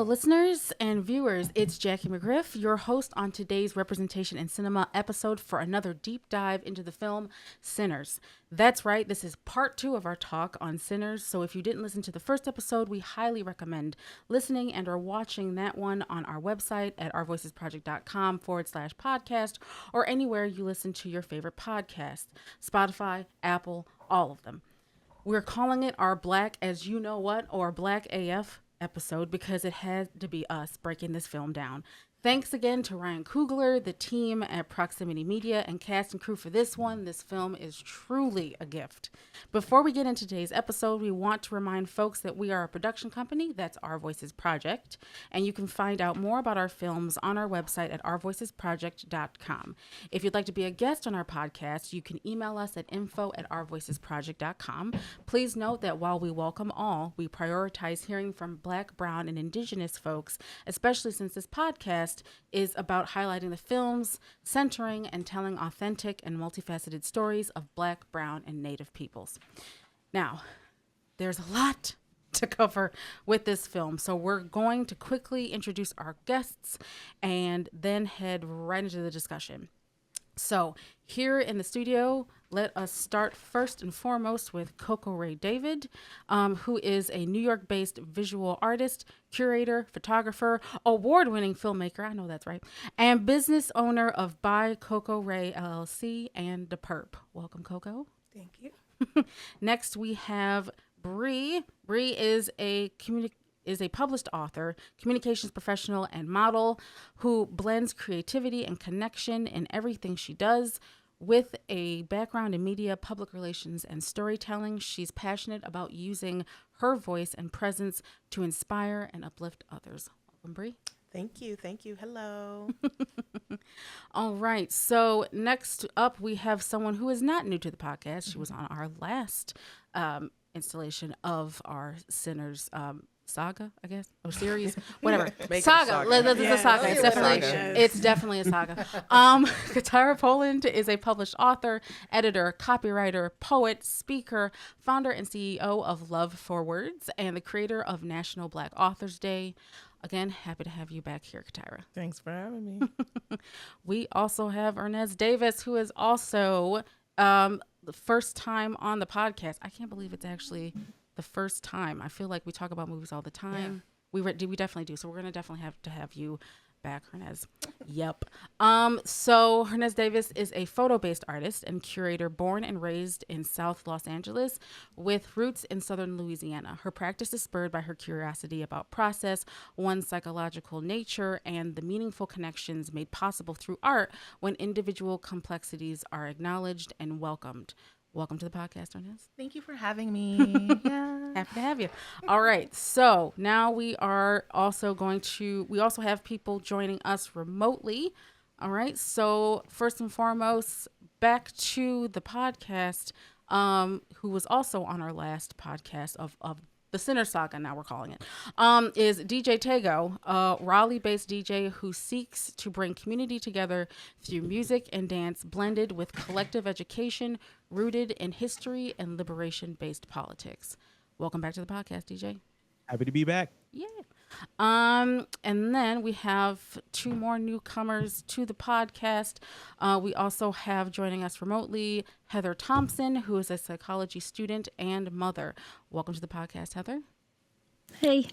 listeners and viewers, it's Jackie McGriff, your host on today's Representation in Cinema episode for another deep dive into the film Sinners. That's right, this is part 2 of our talk on Sinners, so if you didn't listen to the first episode, we highly recommend listening and or watching that one on our website at ourvoicesproject.com/podcast or anywhere you listen to your favorite podcast, Spotify, Apple, all of them. We're calling it our Black as You Know What or Black AF episode because it had to be us breaking this film down. Thanks again to Ryan Coogler, the team at Proximity Media, and cast and crew for this one. This film is truly a gift. Before we get into today's episode, we want to remind folks that we are a production company. That's Our Voices Project. And you can find out more about our films on our website at ourvoicesproject.com. If you'd like to be a guest on our podcast, you can email us at info@ourvoicesproject.com. Please note that while we welcome all, we prioritize hearing from Black, Brown, and Indigenous folks, especially since this podcast is about highlighting the films, centering and telling authentic and multifaceted stories of Black, Brown, and Native peoples. Now, there's a lot to cover with this film, so we're going to quickly introduce our guests and then head right into the discussion. So here in the studio, let us start first and foremost with Rae David, who is a New York-based visual artist, curator, photographer, award-winning filmmaker, I know that's right, and business owner of By Coco Rae LLC and The Perp. Welcome, Coco. Thank you. Next, we have Bree. Bree is a published author, communications professional, and model who blends creativity and connection in everything she does. With a background in media, public relations, and storytelling, she's passionate about using her voice and presence to inspire and uplift others. Welcome, Bree. Thank you. Thank you. Hello. All right. So next up, we have someone who is not new to the podcast. She was on our last installation of our Sinners saga, I guess, or series, whatever. Saga. It's a saga. It's definitely a saga. CaTyra Polland is a published author, editor, copywriter, poet, speaker, founder and CEO of Love for Words, and the creator of National Black Authors Day. Again, happy to have you back here, CaTyra. Thanks for having me. We also have Hernease Davis, who is also the first time on the podcast. I can't believe it's actually the first time. I feel like we talk about movies all the time. Yeah. We definitely do. So we're going to definitely have to have you back, Hernease. Yep. So Hernease Davis is a photo-based artist and curator born and raised in South Los Angeles with roots in Southern Louisiana. Her practice is spurred by her curiosity about process, one's psychological nature, and the meaningful connections made possible through art when individual complexities are acknowledged and welcomed. Welcome to the podcast, Hernease. Thank you for having me. Yeah. Happy to have you. All right. So now we also have people joining us remotely. All right. So first and foremost, back to the podcast, who was also on our last podcast of the Sinner Saga, now we're calling it, is DJ T.A.G.O.E, a Raleigh-based DJ who seeks to bring community together through music and dance blended with collective education rooted in history and liberation-based politics. Welcome back to the podcast, DJ. Happy to be back. Yeah. And then we have 2 more newcomers to the podcast. We also have joining us remotely Heather Thompson, who is a psychology student and mother. Welcome to the podcast, Heather. Hey.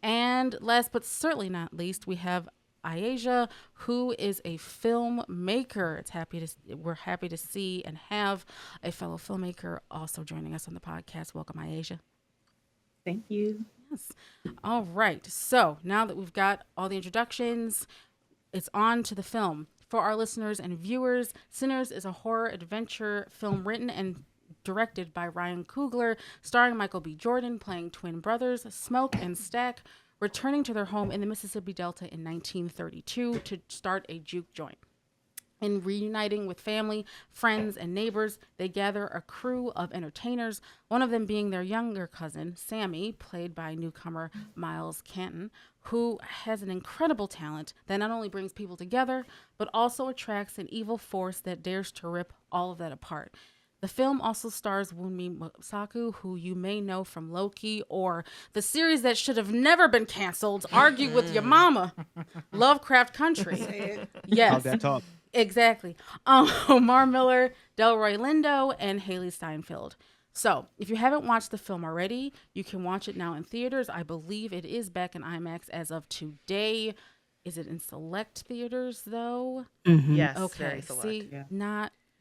And last but certainly not least, we have Iasia, who is a filmmaker. We're happy to see and have a fellow filmmaker also joining us on the podcast. Welcome, Iasia. Thank you. Yes. All right. So now that we've got all the introductions, it's on to the film. For our listeners and viewers, Sinners is a horror adventure film written and directed by Ryan Coogler, starring Michael B. Jordan playing twin brothers, Smoke and Stack, returning to their home in the Mississippi Delta in 1932 to start a juke joint. In reuniting with family, friends, and neighbors, they gather a crew of entertainers, one of them being their younger cousin, Sammy, played by newcomer Miles Canton, who has an incredible talent that not only brings people together, but also attracts an evil force that dares to rip all of that apart. The film also stars Wunmi Mosaku, who you may know from Loki or the series that should have never been canceled, Argue with Your Mama, Lovecraft Country. Yes. How'd that talk? Exactly. Mar Miller, Delroy Lindo, and Haley Steinfeld. So, if you haven't watched the film already, you can watch it now in theaters. I believe it is back in IMAX as of today. Is it in select theaters though? Yes. Okay. Very select. See,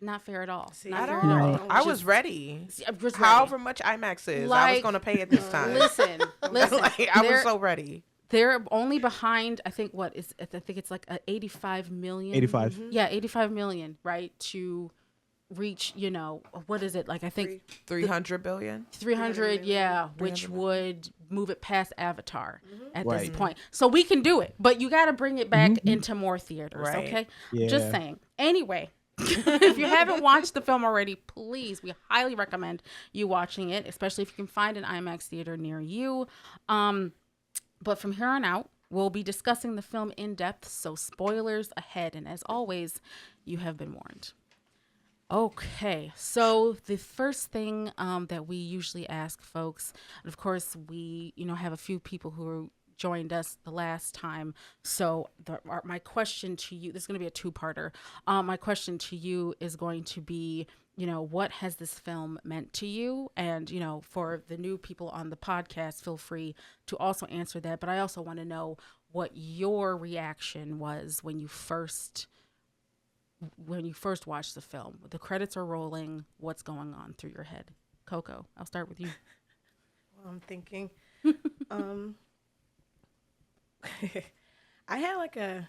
not fair at all. See, Not I fair don't at all. know. I was ready. I'm just ready. However much IMAX is, I was going to pay it this time. Listen. Like, I was so ready. They're only behind. I think it's like 85 million. 85. Yeah, 85 million. Right, to reach. What is it like? I think 300 billion. 300. Yeah, which would move it past Avatar at this Right. point. So we can do it, but you got to bring it back into more theaters. Right. Okay, Yeah. just saying. Anyway. If you haven't watched the film already, please, we highly recommend you watching it, especially if you can find an IMAX theater near you. But from here on out, we'll be discussing the film in depth, so spoilers ahead. And as always, you have been warned. Okay, so the first thing that we usually ask folks, and of course, we have a few people who joined us the last time. So my question to you, this is going to be a two-parter. My question to you is going to be, what has this film meant to you? And, for the new people on the podcast, feel free to also answer that. But I also want to know what your reaction was when you first watched the film. The credits are rolling. What's going on through your head? Coco, I'll start with you. Well, I'm thinking. I had like a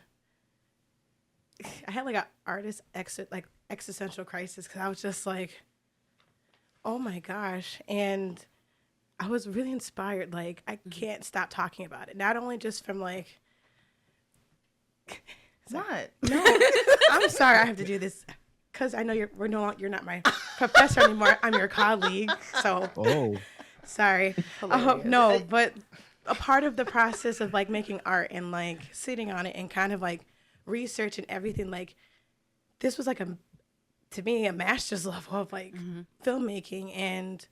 artist existential crisis, because I was just like, oh my gosh. And I was really inspired. Like, I can't stop talking about it. Not only just from like, What? no, I'm sorry I have to do this, because I know you're not my professor anymore. I'm your colleague. So Oh. sorry. No, but a part of the process of like making art and like sitting on it and kind of like researching everything, like this was like to me a master's level of like filmmaking, and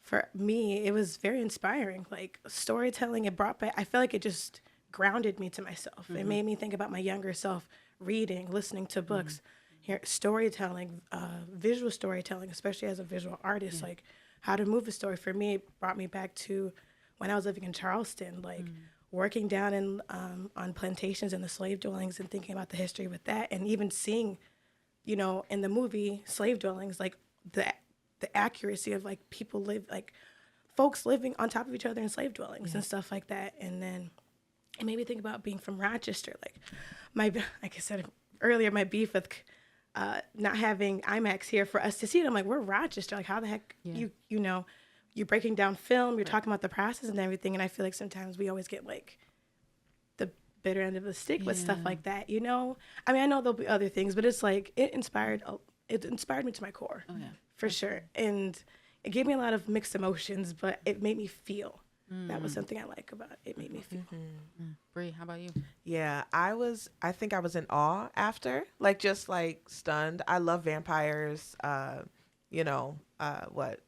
for me it was very inspiring. Like storytelling, it brought back, I feel like it just grounded me to myself. It made me think about my younger self, reading, listening to books, here storytelling, visual storytelling, especially as a visual artist, like how to move a story. For me, it brought me back to when I was living in Charleston, like working down in on plantations and the slave dwellings, and thinking about the history with that, and even seeing, in the movie Slave Dwellings, like the accuracy of like folks living on top of each other in slave dwellings and stuff like that. And then it made me think about being from Rochester, like I said earlier, my beef with not having IMAX here for us to see it. I'm like, we're Rochester, like how the heck you're breaking down film, you're talking about the process and everything. And I feel like sometimes we always get like the bitter end of the stick with stuff like that, I mean, I know there'll be other things, but it's like, it inspired me to my core, for sure. And it gave me a lot of mixed emotions, but it made me feel. That was something I like about it. It made me feel. Bree, how about you? Yeah, I think I was in awe after, just stunned. I love vampires. I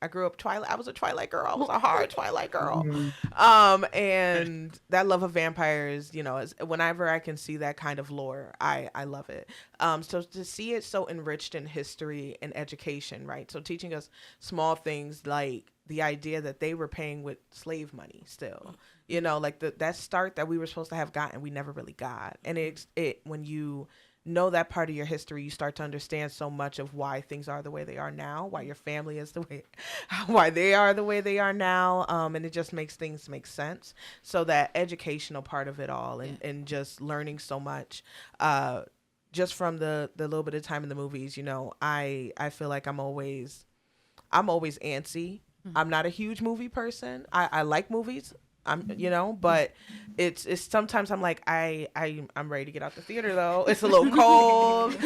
grew up Twilight. I was a Twilight girl. I was a hard Twilight girl. And that love of vampires, whenever I can see that kind of lore, I love it. So to see it so enriched in history and education, right? So teaching us small things like the idea that they were paying with slave money still, that start that we were supposed to have gotten, we never really got. And when you know that part of your history, you start to understand so much of why things are the way they are now, why your family is why they are the way they are now. And it just makes things make sense. So that educational part of it all, and just learning so much, just from the little bit of time in the movies, I feel like I'm always antsy. I'm not a huge movie person. I like movies. But it's sometimes I'm like, I'm ready to get out the theater though. It's a little cold,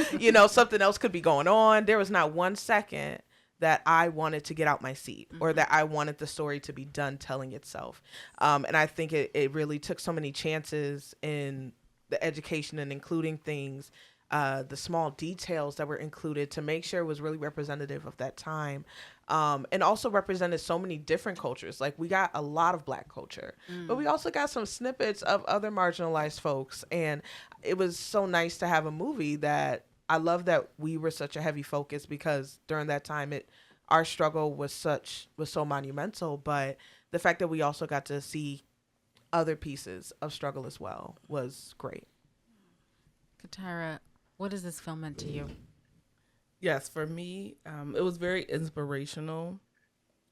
something else could be going on. There was not 1 second that I wanted to get out my seat or that I wanted the story to be done telling itself. And I think it really took so many chances in the education and including things the small details that were included to make sure it was really representative of that time. And also represented so many different cultures. Like, we got a lot of Black culture, but we also got some snippets of other marginalized folks. And it was so nice to have a movie that I love that we were such a heavy focus, because during that time our struggle was so monumental, but the fact that we also got to see other pieces of struggle as well was great. CaTyra, what has this film meant to you? Yes, for me, it was very inspirational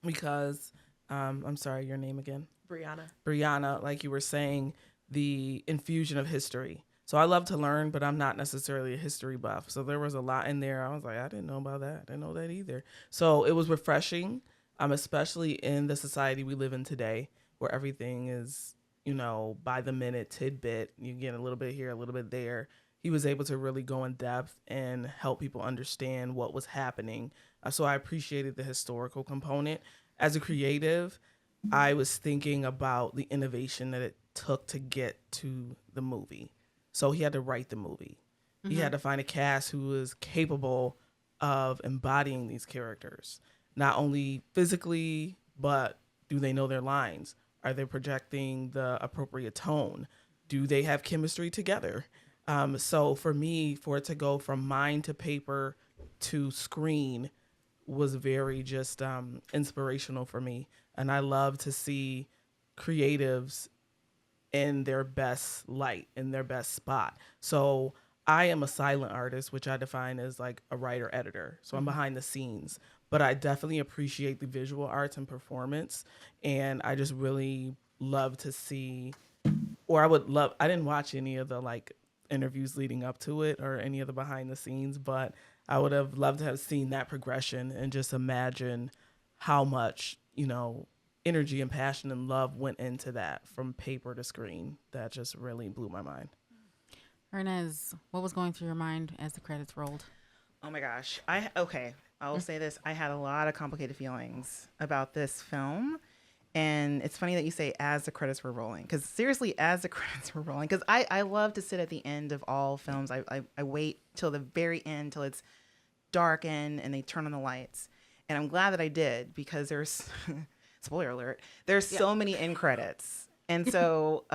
because, I'm sorry, your name again? Brianna, like you were saying, the infusion of history. So I love to learn, but I'm not necessarily a history buff. So there was a lot in there. I was like, I didn't know about that. I didn't know that either. So it was refreshing, especially in the society we live in today, where everything is, by the minute tidbit. You get a little bit here, a little bit there. He was able to really go in depth and help people understand what was happening. So I appreciated the historical component. As a creative, I was thinking about the innovation that it took to get to the movie. So he had to write the movie. He had to find a cast who was capable of embodying these characters, not only physically, but do they know their lines? Are they projecting the appropriate tone? Do they have chemistry together? So for me, for it to go from mind to paper to screen was very just inspirational for me. And I love to see creatives in their best light, in their best spot. So I am a silent artist, which I define as like a writer editor. So I'm behind the scenes, but I definitely appreciate the visual arts and performance. And I just really love to see, or I didn't watch any of the like interviews leading up to it or any of the behind the scenes, but I would have loved to have seen that progression and just imagine how much, energy and passion and love went into that from paper to screen. That just really blew my mind. Hernease, what was going through your mind as the credits rolled? Oh my gosh. I will say this. I had a lot of complicated feelings about this film. And it's funny that you say as the credits were rolling, because seriously, as the credits were rolling, because I love to sit at the end of all films. I wait till the very end, till it's dark and they turn on the lights. And I'm glad that I did, because there's, spoiler alert, there's so many end credits. And so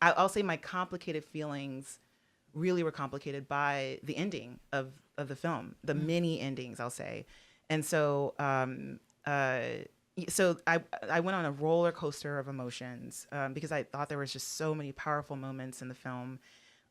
I'll say my complicated feelings really were complicated by the ending of the film, the many endings, I'll say. And so so I went on a roller coaster of emotions because I thought there was just so many powerful moments in the film.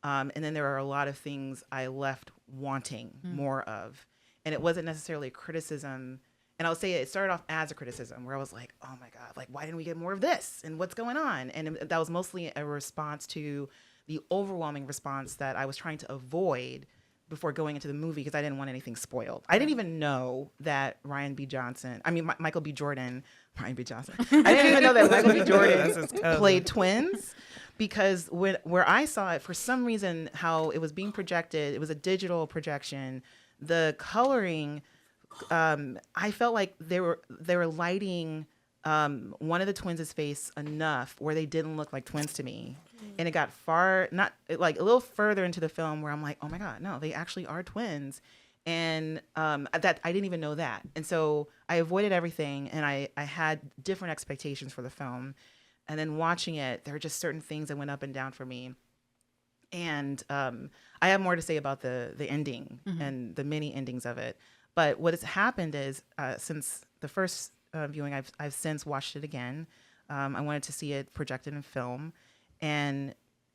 And then there are a lot of things I left wanting more of. And it wasn't necessarily a criticism. And I'll say it started off as a criticism where I was like, oh my God, like, why didn't we get more of this? And what's going on? And that was mostly a response to the overwhelming response that I was trying to avoid before going into the movie, because I didn't want anything spoiled. I didn't even know that Michael B. Jordan. I didn't even know that Michael B. Jordan played twins, because where I saw it, for some reason, how it was being projected, it was a digital projection. The coloring, I felt like they were lighting one of the twins' face enough where they didn't look like twins to me. And it got a little further into the film where I'm like, oh my God, no, they actually are twins. And that I didn't even know that. And so I avoided everything, and I had different expectations for the film. And then watching it, there were just certain things that went up and down for me. And I have more to say about the ending and the many endings of it. But what has happened is since the first viewing, I've since watched it again. I wanted to see it projected in film. And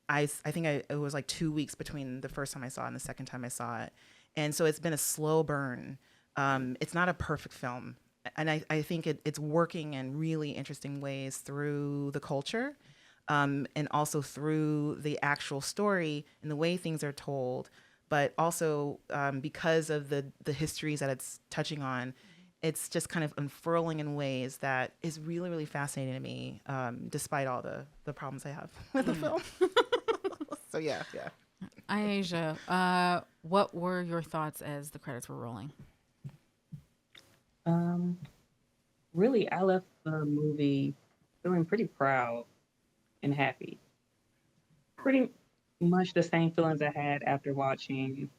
I think it was like 2 weeks between the first time I saw it and the second time I saw it. And so it's been a slow burn. It's not a perfect film. And I think it's working in really interesting ways through the culture and also through the actual story and the way things are told. But also because of the histories that it's touching on, it's just kind of unfurling in ways that is really, really fascinating to me, despite all the problems I have with the film. So, yeah. Iasia, what were your thoughts as the credits were rolling? Really, I left the movie feeling pretty proud and happy. much the same feelings I had after watching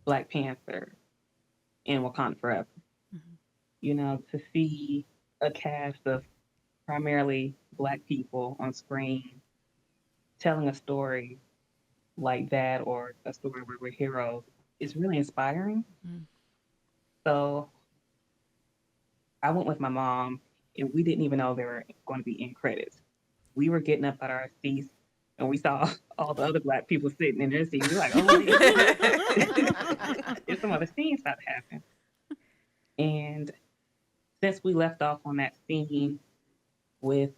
Black Panther and Wakanda Forever. Mhm. You know, to see a cast of primarily Black people on screen telling a story like that, or a story where we're heroes, is really inspiring. Mhm. So I went with my mom, and we didn't even know they were going to be in credits. We were getting up at our seats, and we saw all the other Black people sitting in their seats. We're like, oh, wait. There's some other scenes about to happen. And since we left off on that scene with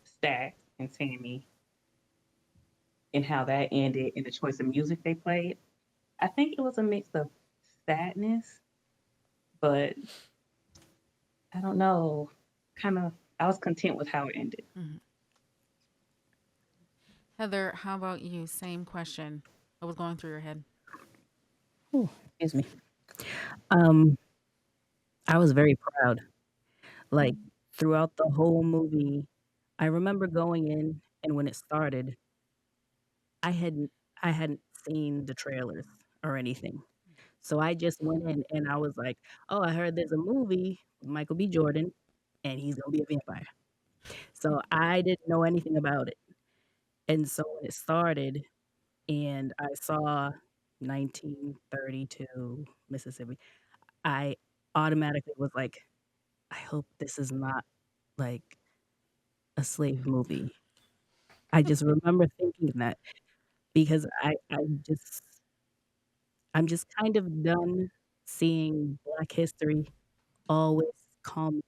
Stack and Sammy and how that ended and the choice of music they played, I think it was a mix of sadness, but I don't know, I was content with how it ended. Mhm. Heather, how about you? Same question. What was going through your head? Oh, excuse me. Um, I was very proud. Like throughout the whole movie, I remember going in and when it started, I hadn't I hadn't seen the trailers or anything. So I just went in and I was like, "Oh, I heard there's a movie with Michael B. Jordan and he's gonna be a vampire." So I didn't know anything about it. And so when it started and I saw 1932 Mississippi, I automatically was like, I hope this is not like a slave movie. I just remember thinking that because I'm just kind of done seeing Black history always come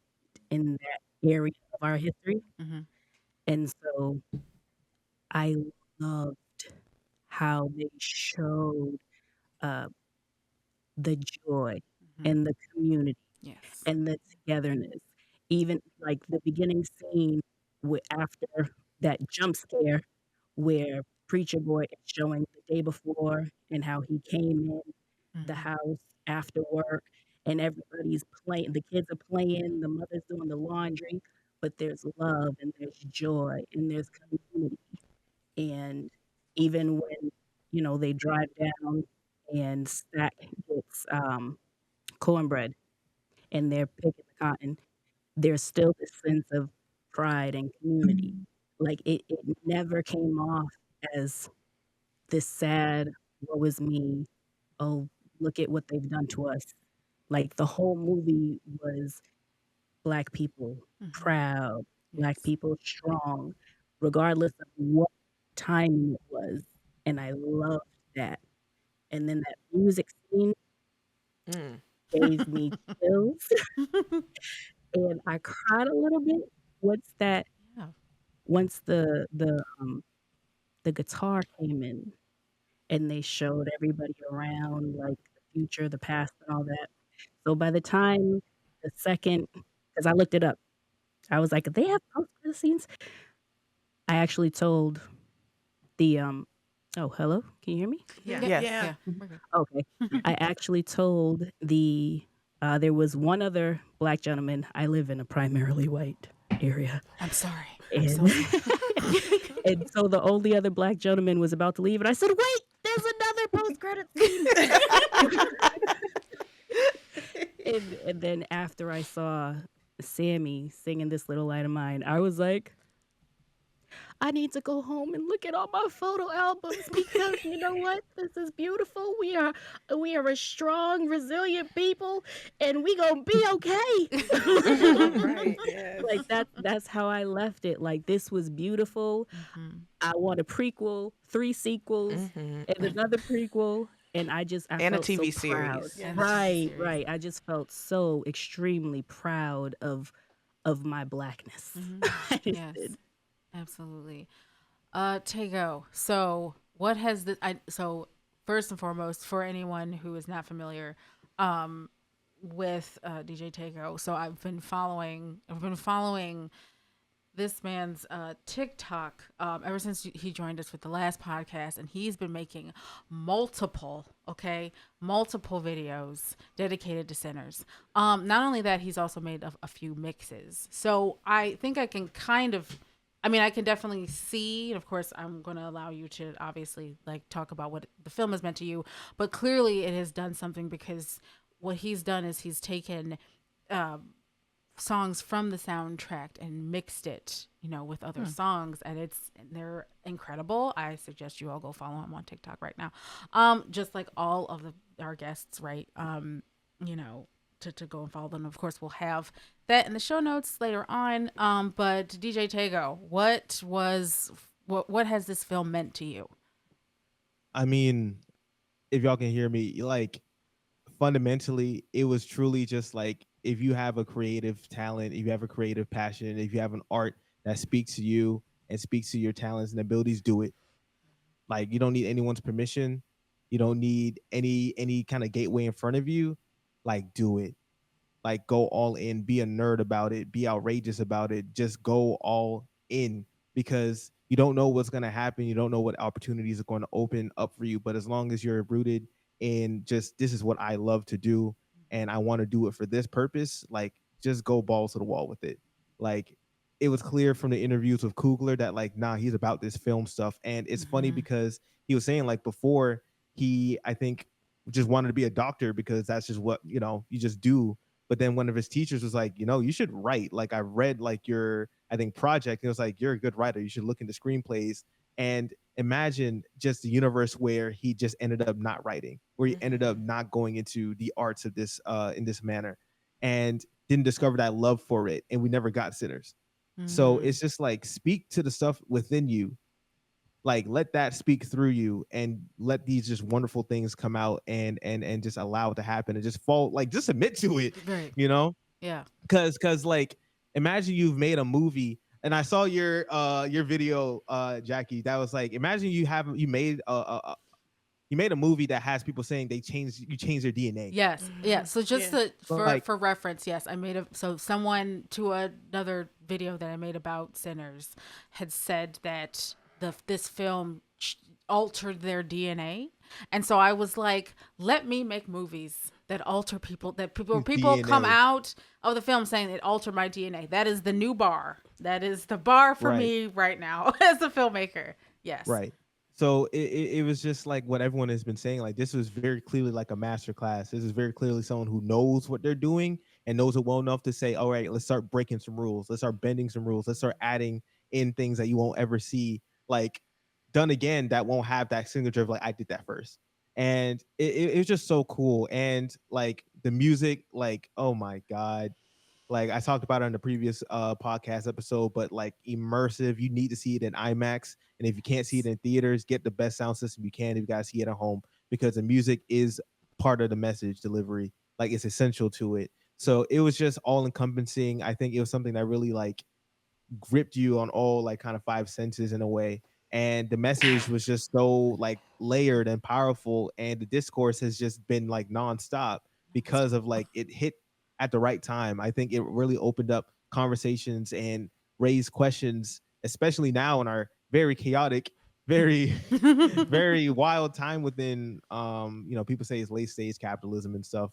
in that area of our history. Mm-hmm. And so I loved how they showed uh, the joy Mm-hmm. and the community Yes. and the togetherness. Even like the beginning scene after that jump scare where Preacher Boy is showing the day before and how he came in the Mm-hmm. house after work and everybody's playing, the kids are playing, the mother's doing the laundry, but there's love and there's joy and there's community. And even when, they drive down and Stack gets cornbread and they're picking the cotton, there's still this sense of pride and community. Like it never came off as this sad, woe is me, oh, look at what they've done to us. Like the whole movie was Black people Mm-hmm. proud, Black Yes. people strong, regardless of what time it was. And I loved that. And then that music scene Mm. gave me chills and I cried a little bit. Once that Yeah. once the guitar came in and they showed everybody around like the future, the past and all that. So by the time the second, because I looked it up, I was like, they have post credit scenes. I actually told the oh, hello, can you hear me? Yeah. Yes. Yeah. We're good. Okay. I actually told there was one other Black gentleman. I live in a primarily white area. I'm sorry. I'm And, so sorry. and so the only other Black gentleman was about to leave. And I said, wait, there's another post-credit scene. and then after I saw Sammy singing This Little Light of Mine, I was like, I need to go home and look at all my photo albums because you know what? This is beautiful. We are a strong, resilient people, and we gonna be okay. Right. Yes. Like that's how I left it. Like this was beautiful. Mm-hmm. I want a prequel, 3 sequels, and another prequel. And I And a felt TV so proud. series. Yeah. Right, Series. right. I just felt so extremely proud of my Blackness. Mm-hmm. I just Yes. did. Absolutely. T.A.G.O.E. So what has so first and foremost, for anyone who is not familiar, with DJ T.A.G.O.E. So I've been following this man's TikTok ever since he joined us with the last podcast, and he's been making multiple videos dedicated to sinners. Not only that, he's also made a few mixes. So I think I can kind of I mean, I can definitely see, and of course, I'm going to allow you to obviously like talk about what the film has meant to you, but clearly it has done something because what he's done is he's taken songs from the soundtrack and mixed it, with other songs, and they're incredible. I suggest you all go follow him on TikTok right now. Just like all of our guests, right? To go and follow them. Of course, we'll have that in the show notes later on. But DJ T.A.G.O.E, what has this film meant to you? I mean, if y'all can hear me, like fundamentally, it was truly just like if you have a creative talent, if you have a creative passion, if you have an art that speaks to you and speaks to your talents and abilities, do it. Like you don't need anyone's permission. You don't need any kind of gateway in front of you. Like do it. Like go all in, be a nerd about it, be outrageous about it, just go all in because you don't know what's going to happen. You don't know what opportunities are going to open up for you. But as long as you're rooted in just, this is what I love to do and I want to do it for this purpose, like just go balls to the wall with it. Like it was clear from the interviews with Coogler that like, nah, he's about this film stuff. And it's funny because he was saying like before he, I think, just wanted to be a doctor because that's just what, you just do. But then one of his teachers was like, you should write. Like I read like your, I think, project. And it was like, you're a good writer. You should look into screenplays. And imagine just the universe where he just ended up not writing, where he ended up not going into the arts of this in this manner and didn't discover that love for it. And we never got Sinners. So it's just like, speak to the stuff within you. Like let that speak through you and let these just wonderful things come out and just allow it to happen and just fall, like just submit to it, Right. Yeah. Cause like imagine you've made a movie and I saw your video, Jackie, that was like, imagine you made a movie that has people saying you changed their DNA. Yes. Yeah. So just for reference, yes, I made someone to another video that I made about Sinners had said that this film altered their DNA. And so I was like, let me make movies that alter people, people DNA. Come out of the film saying it altered my DNA. That is the new bar. That is the bar for me right now as a filmmaker. Yes. Right. So it was just like what everyone has been saying. Like this was very clearly like a master class. This is very clearly someone who knows what they're doing and knows it well enough to say, all right, let's start breaking some rules. Let's start bending some rules. Let's start adding in things that you won't ever see like done again that won't have that signature of like I did that first. And it was just so cool. And like the music, like, oh my God. Like I talked about it on the previous podcast episode, but like immersive, you need to see it in IMAX. And if you can't see it in theaters, get the best sound system you can if you guys see it at home, because the music is part of the message delivery. Like it's essential to it. So it was just all encompassing. I think it was something that really like gripped you on all like kind of five senses in a way. And the message was just so like layered and powerful. And the discourse has just been like nonstop because of like it hit at the right time. I think it really opened up conversations and raised questions, especially now in our very chaotic, very, very wild time within, people say it's late stage capitalism and stuff.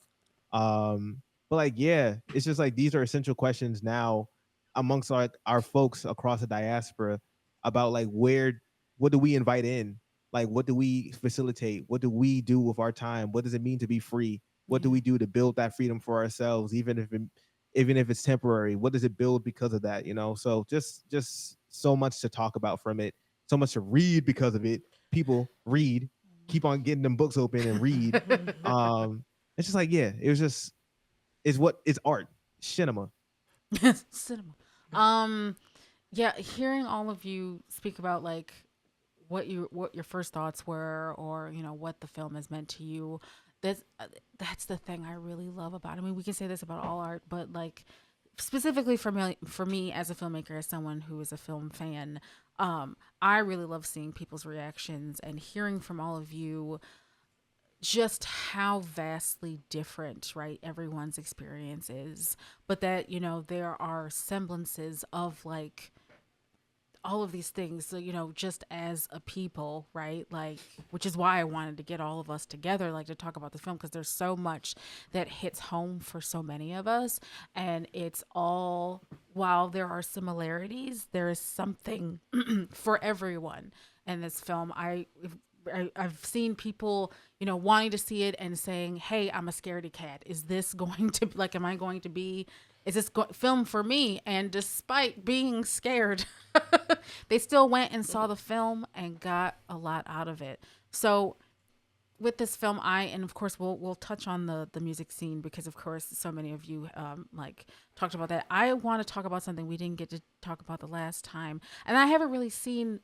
But like, yeah, it's just like, these are essential questions now amongst our folks across the diaspora about like, what do we invite in? Like, what do we facilitate? What do we do with our time? What does it mean to be free? What do we do to build that freedom for ourselves, even if it's temporary? What does it build because of that? So just so much to talk about from it, so much to read because of it. People read, keep on getting them books open and read. It's just like, yeah, it was just, it's art, cinema. Cinema. Yeah, hearing all of you speak about like what your first thoughts were, or what the film has meant to you. That's the thing I really love about it. I mean, we can say this about all art, but like specifically for me as a filmmaker, as someone who is a film fan, I really love seeing people's reactions and hearing from all of you just how vastly different, right, everyone's experience is, but that there are semblances of like all of these things, so, just as a people, right? Like, which is why I wanted to get all of us together, like to talk about the film, because there's so much that hits home for so many of us, and it's all while there are similarities, there is something for everyone in this film. I've seen people, wanting to see it and saying, "Hey, I'm a scaredy cat. Is this going to like? Am I going to be? Is this film for me?" And despite being scared, they still went and saw the film and got a lot out of it. So with this film, and of course we'll touch on the music scene, because of course so many of you talked about that. I want to talk about something we didn't get to talk about the last time, and I haven't really seen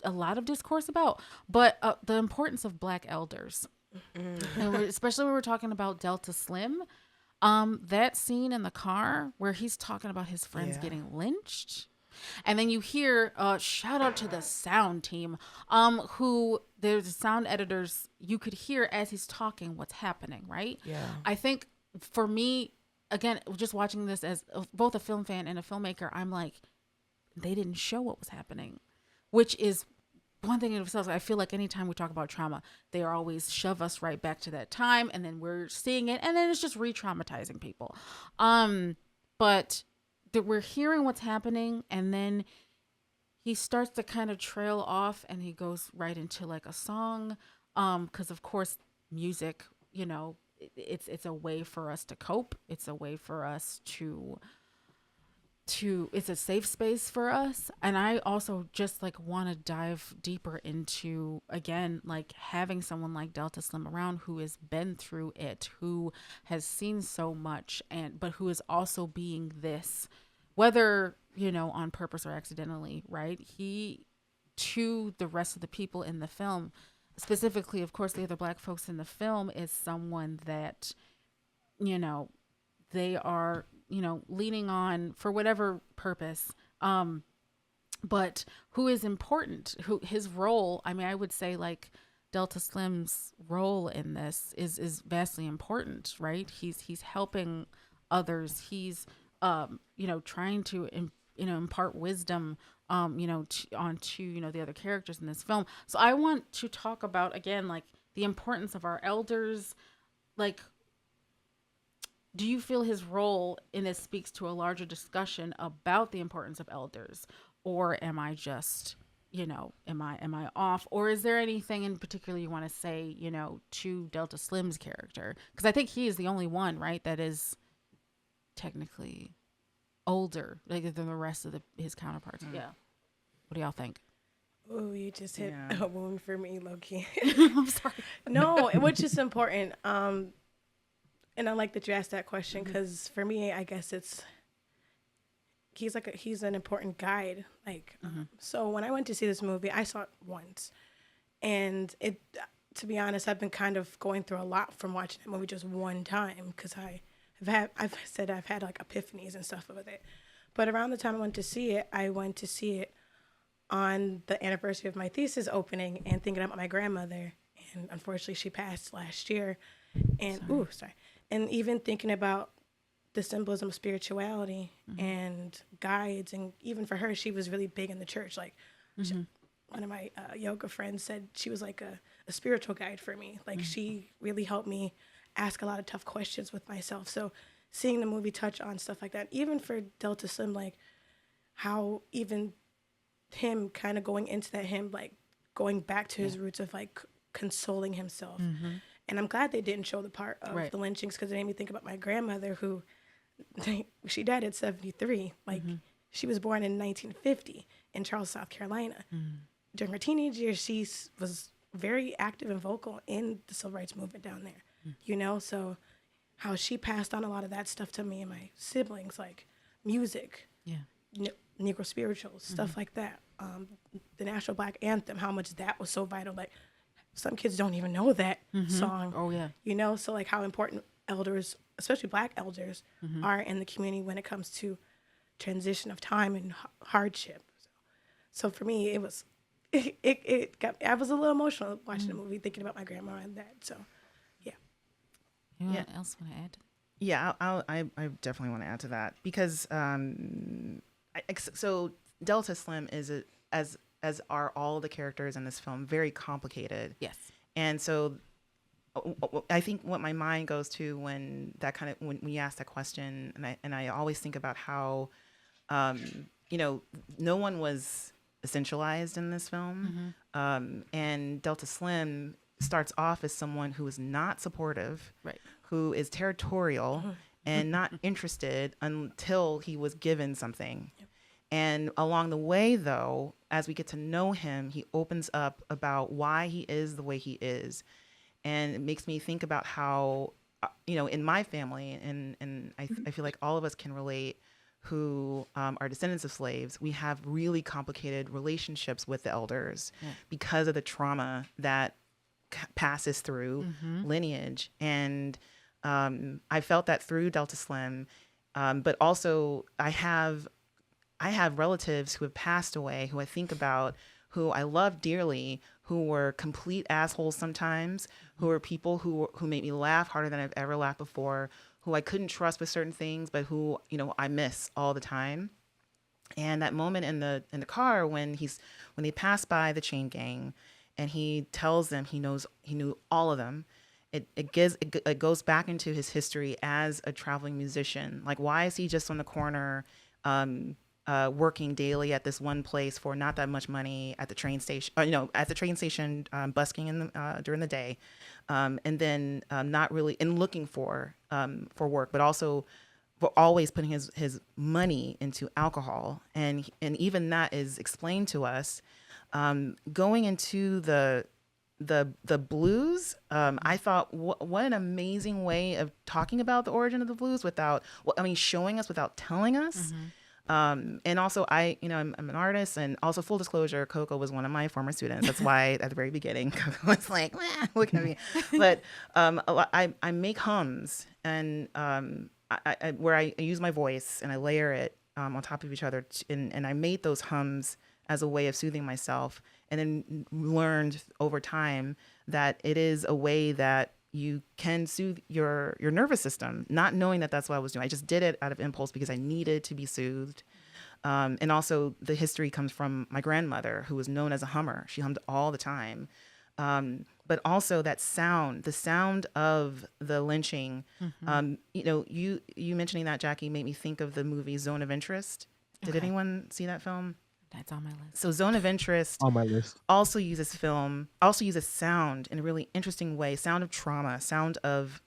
a lot of discourse about, but the importance of Black elders, and especially when we're talking about Delta Slim. That scene in the car where he's talking about his friends getting lynched. And then you hear, shout out to the sound team, who there's sound editors, you could hear as he's talking what's happening, right? Yeah. I think for me, again, just watching this as both a film fan and a filmmaker, I'm like, they didn't show what was happening, which is one thing in itself. I feel like anytime we talk about trauma, they are always shove us right back to that time, and then we're seeing it, and then it's just re-traumatizing people. But that we're hearing what's happening, and then he starts to kind of trail off, and he goes right into like a song, because of course music, it's a way for us to cope. It's a way for us to it's a safe space for us. And I also just like want to dive deeper into, again, like having someone like Delta Slim around who has been through it, who has seen so much, but who is also being this, whether on purpose or accidentally, right? He, to the rest of the people in the film, specifically of course the other Black folks in the film, is someone that they are leaning on for whatever purpose, but who is important, who his role, I would say like Delta Slim's role in this is vastly important, right? He's helping others. He's trying to impart wisdom onto the other characters in this film. So I want to talk about, again, like the importance of our elders. Like, do you feel his role in this speaks to a larger discussion about the importance of elders, or am I just, am I off, or is there anything in particular you want to say, to Delta Slim's character? Because I think he is the only one, right, that is technically older than the rest of his counterparts. Yeah. What do y'all think? Oh, you just hit a wound for me, low-key. I'm sorry. No, which is important. And I like that you asked that question, because for me, I guess he's an important guide. Like, so when I went to see this movie, I saw it once, and to be honest, I've been kind of going through a lot from watching that movie just one time, because I've had like epiphanies and stuff with it. But around the time I went to see it on the anniversary of my thesis opening, and thinking about my grandmother, and unfortunately she passed last year, and and even thinking about the symbolism of spirituality and guides, and even for her, she was really big in the church. Like, one of my yoga friends said she was like a spiritual guide for me. Like, she really helped me ask a lot of tough questions with myself. So seeing the movie touch on stuff like that, even for Delta Slim, like how even him kind of going into that, him like going back to his roots of like consoling himself. And I'm glad they didn't show the part of the lynchings, because it made me think about my grandmother, who she died at 73. Like, she was born in 1950 in Charles, South Carolina. During her teenage years, she was very active and vocal in the civil rights movement down there. So how she passed on a lot of that stuff to me and my siblings, like music, Negro spirituals, stuff like that. The National Black Anthem, how much that was so vital. Like, some kids don't even know that song. Oh, yeah. So like how important elders, especially Black elders, are in the community when it comes to transition of time and hardship. So for me, it was, I was a little emotional watching the movie, thinking about my grandma and that. So, yeah. Anyone else want to add? Yeah, I definitely want to add to that, because so Delta Slim is as are all the characters in this film, very complicated. Yes. And so I think what my mind goes to when we ask that question, and I always think about how you know, no one was essentialized in this film. And Delta Slim starts off as someone who is not supportive, who is territorial and not interested until he was given something. And along the way, though, as we get to know him, he opens up about why he is the way he is. And it makes me think about how, you know, in my family, and I feel like all of us can relate, who are descendants of slaves, we have really complicated relationships with the elders because of the trauma that passes through lineage. And I felt that through Delta Slim, but also I have relatives who have passed away, who I think about, who I love dearly, who were complete assholes sometimes, who were people who made me laugh harder than I've ever laughed before, who I couldn't trust with certain things, but who, you know, I miss all the time. And that moment in the car when they pass by the chain gang, and he tells them he knew all of them. It goes back into his history as a traveling musician. Like, why is he just on the corner, working daily at this one place for not that much money at the train station, busking during the day, and then not really and looking for work, but also for always putting his money into alcohol, and even that is explained to us. Going into the blues, I thought, what an amazing way of talking about the origin of the blues showing us without telling us. And also I'm an artist, and also full disclosure, Coco was one of my former students. That's why at the very beginning, Coco was like, look at me. But I make hums, and where I use my voice and I layer it on top of each other, and I made those hums as a way of soothing myself, and then learned over time that it is a way that you can soothe your nervous system, not knowing that that's what I was doing. I just did it out of impulse because I needed to be soothed. And also the history comes from my grandmother, who was known as a hummer. She hummed all the time. But also that sound, the sound of the lynching, you mentioning that, Jackie, made me think of the movie Zone of Interest. Did anyone see that film? That's on my list. So Zone of Interest on my list also uses sound in a really interesting way, sound of trauma, sound of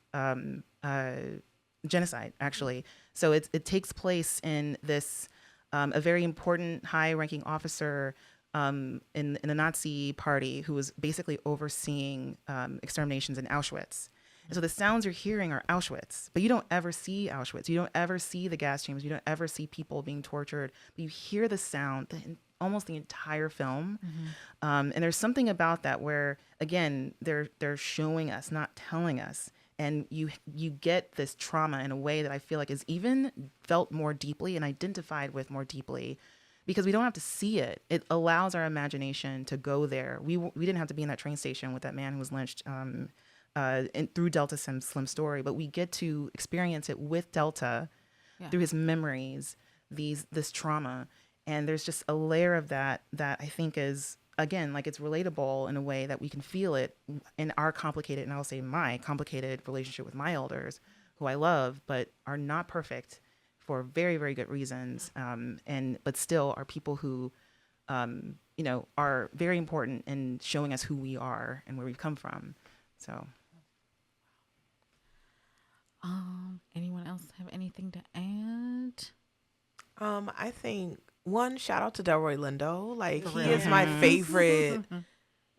genocide, actually. So it takes place in this, a very important high-ranking officer in the Nazi party who was basically overseeing exterminations in Auschwitz. And so the sounds you're hearing are Auschwitz, but you don't ever see Auschwitz. You don't ever see the gas chambers. You don't ever see people being tortured. But you hear the sound almost the entire film. And there's something about that where, again, they're showing us, not telling us. And you get this trauma in a way that I feel like is even felt more deeply and identified with more deeply, because we don't have to see it. It allows our imagination to go there. We didn't have to be in that train station with that man who was lynched through Delta Slim's story, but we get to experience it with Delta through his memories, this trauma. And there's just a layer of that I think is, again, like, it's relatable in a way that we can feel it in our complicated, and I'll say my complicated relationship with my elders, who I love, but are not perfect for very, very good reasons. But still are people who, are very important in showing us who we are and where we've come from. So. Anyone else have anything to add? I think one, shout out to Delroy Lindo. Like, he is my favorite.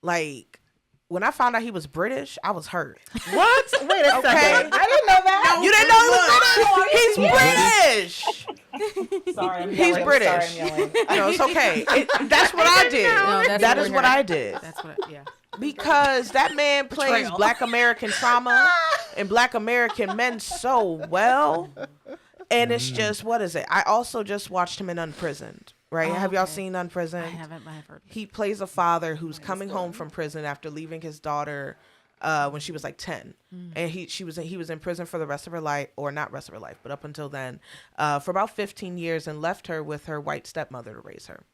Like, when I found out he was British, I was hurt. What? Wait a second. I didn't know that. You didn't know he was British? He's British. Sorry, I'm He's yelling. British. Sorry, I'm yelling. No, it's okay. That's what I did. No, that is what I did. That's what Because that man plays Black American trauma and Black American men so well. And it's just, what is it? I also just watched him in Unprisoned, right? Have y'all seen Unprisoned? I haven't, but I've heard. He plays a father who's coming home from prison after leaving his daughter when she was like 10. And he was in prison for the rest of her life, or not rest of her life, but up until then, for about 15 years, and left her with her white stepmother to raise her.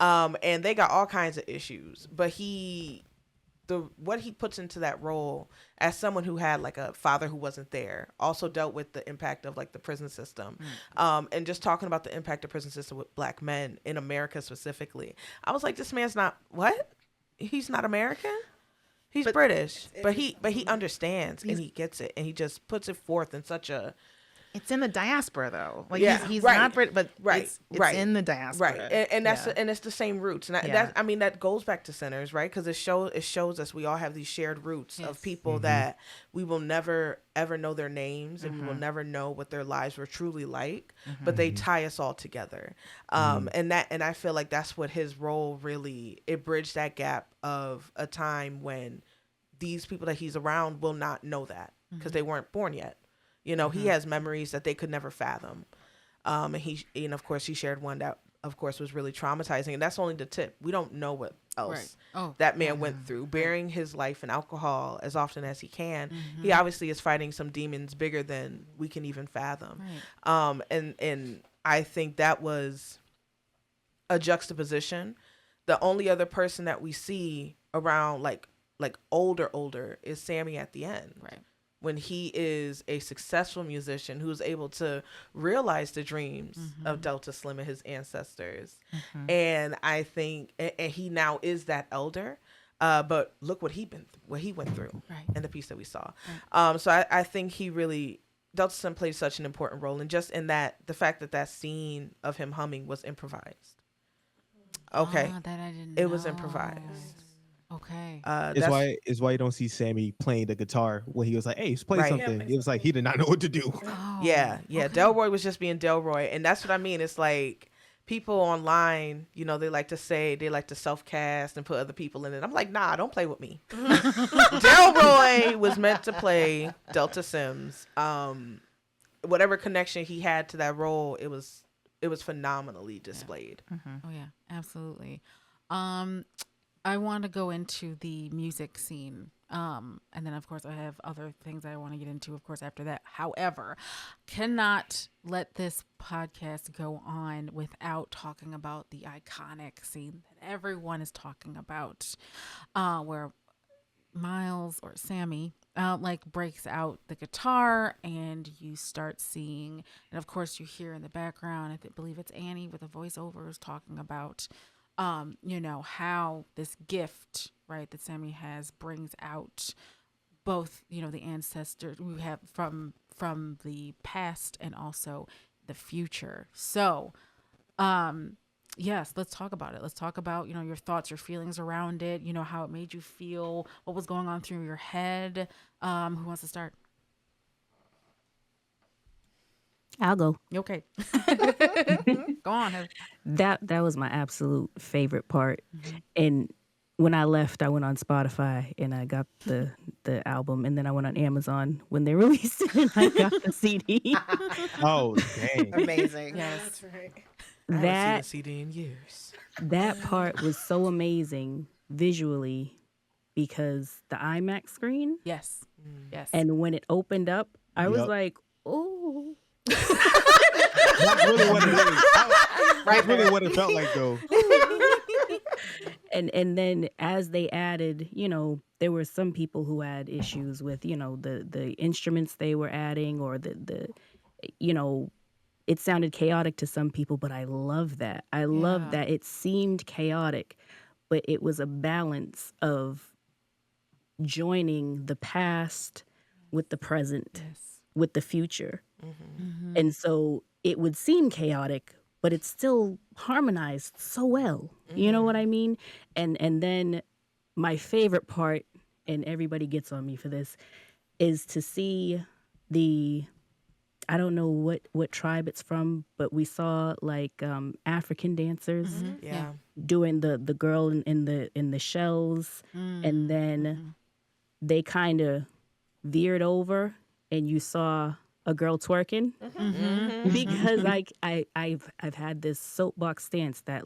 And they got all kinds of issues. But what he puts into that role as someone who had like a father who wasn't there, also dealt with the impact of like the prison system, and just talking about the impact of prison system with Black men in America specifically. I was like, this man's not what? He's not American. He's British, but he understands and he gets it, and he just puts it forth in such a. It's in the diaspora though. Like he's right. not Brit, but it's right. in the diaspora. Right. And that's and it's the same roots. And that goes back to Sinners, right? Because it shows us we all have these shared roots of people that we will never ever know their names and we will never know what their lives were truly like, but they tie us all together. And I feel like that's what his role really, it bridged that gap of a time when these people that he's around will not know that because they weren't born yet. You know, he has memories that they could never fathom. And of course he shared one that of course was really traumatizing, and that's only the tip. We don't know what else that man went through, bearing his life in alcohol as often as he can. He obviously is fighting some demons bigger than we can even fathom. And I think that was a juxtaposition. The only other person that we see around like older is Sammy at the end. Right. When he is a successful musician who's able to realize the dreams of Delta Slim and his ancestors. And I think, and he now is that elder, but look what he went through in the piece that we saw. So I think he really, Delta Slim played such an important role. And just in that, the fact that scene of him humming was improvised. Okay. That I didn't It know. was improvised. Okay. It's why you don't see Sammy playing the guitar when he was like, "Hey, play something." It was like he did not know what to do. Yeah. Okay. Delroy was just being Delroy, and that's what I mean. It's like people online, you know, they like to self-cast and put other people in it. I'm like, nah, don't play with me. Delroy was meant to play Delta Sims. Whatever connection he had to that role, it was phenomenally displayed. Oh yeah, absolutely. I want to go into the music scene. And then, of course, I have other things I want to get into, of course, after that. However, cannot let this podcast go on without talking about the iconic scene that everyone is talking about, where Miles or Sammy breaks out the guitar and you start seeing, and of course you hear in the background, I believe it's Annie with the voiceovers talking about how this gift, right, that Sammy has brings out both, the ancestors we have from the past and also the future. So, yes, let's talk about it. Let's talk about, your thoughts, your feelings around it, how it made you feel, what was going on through your head. Who wants to start? I'll go. Okay. Go on, Heather. That was my absolute favorite part. And when I left, I went on Spotify and I got the album, and then I went on Amazon when they released it and I got the CD. Oh, dang. Amazing. Yes. That's right. I haven't seen a CD in years. That part was so amazing visually because the IMAX screen. Yes. Yes. And when it opened up, I was like, oh. That's really what it is. That's really what it felt like, though. And then as they added, there were some people who had issues with, the instruments they were adding, or the it sounded chaotic to some people, but I love that. I love that it seemed chaotic, but it was a balance of joining the past with the present, with the future. And so it would seem chaotic, but it's still harmonized so well. You know what I mean? And then my favorite part, and everybody gets on me for this, is to see I don't know what tribe it's from, but we saw African dancers doing the girl in the shells, and then they kind of veered over and you saw a girl twerking, because I've had this soapbox stance that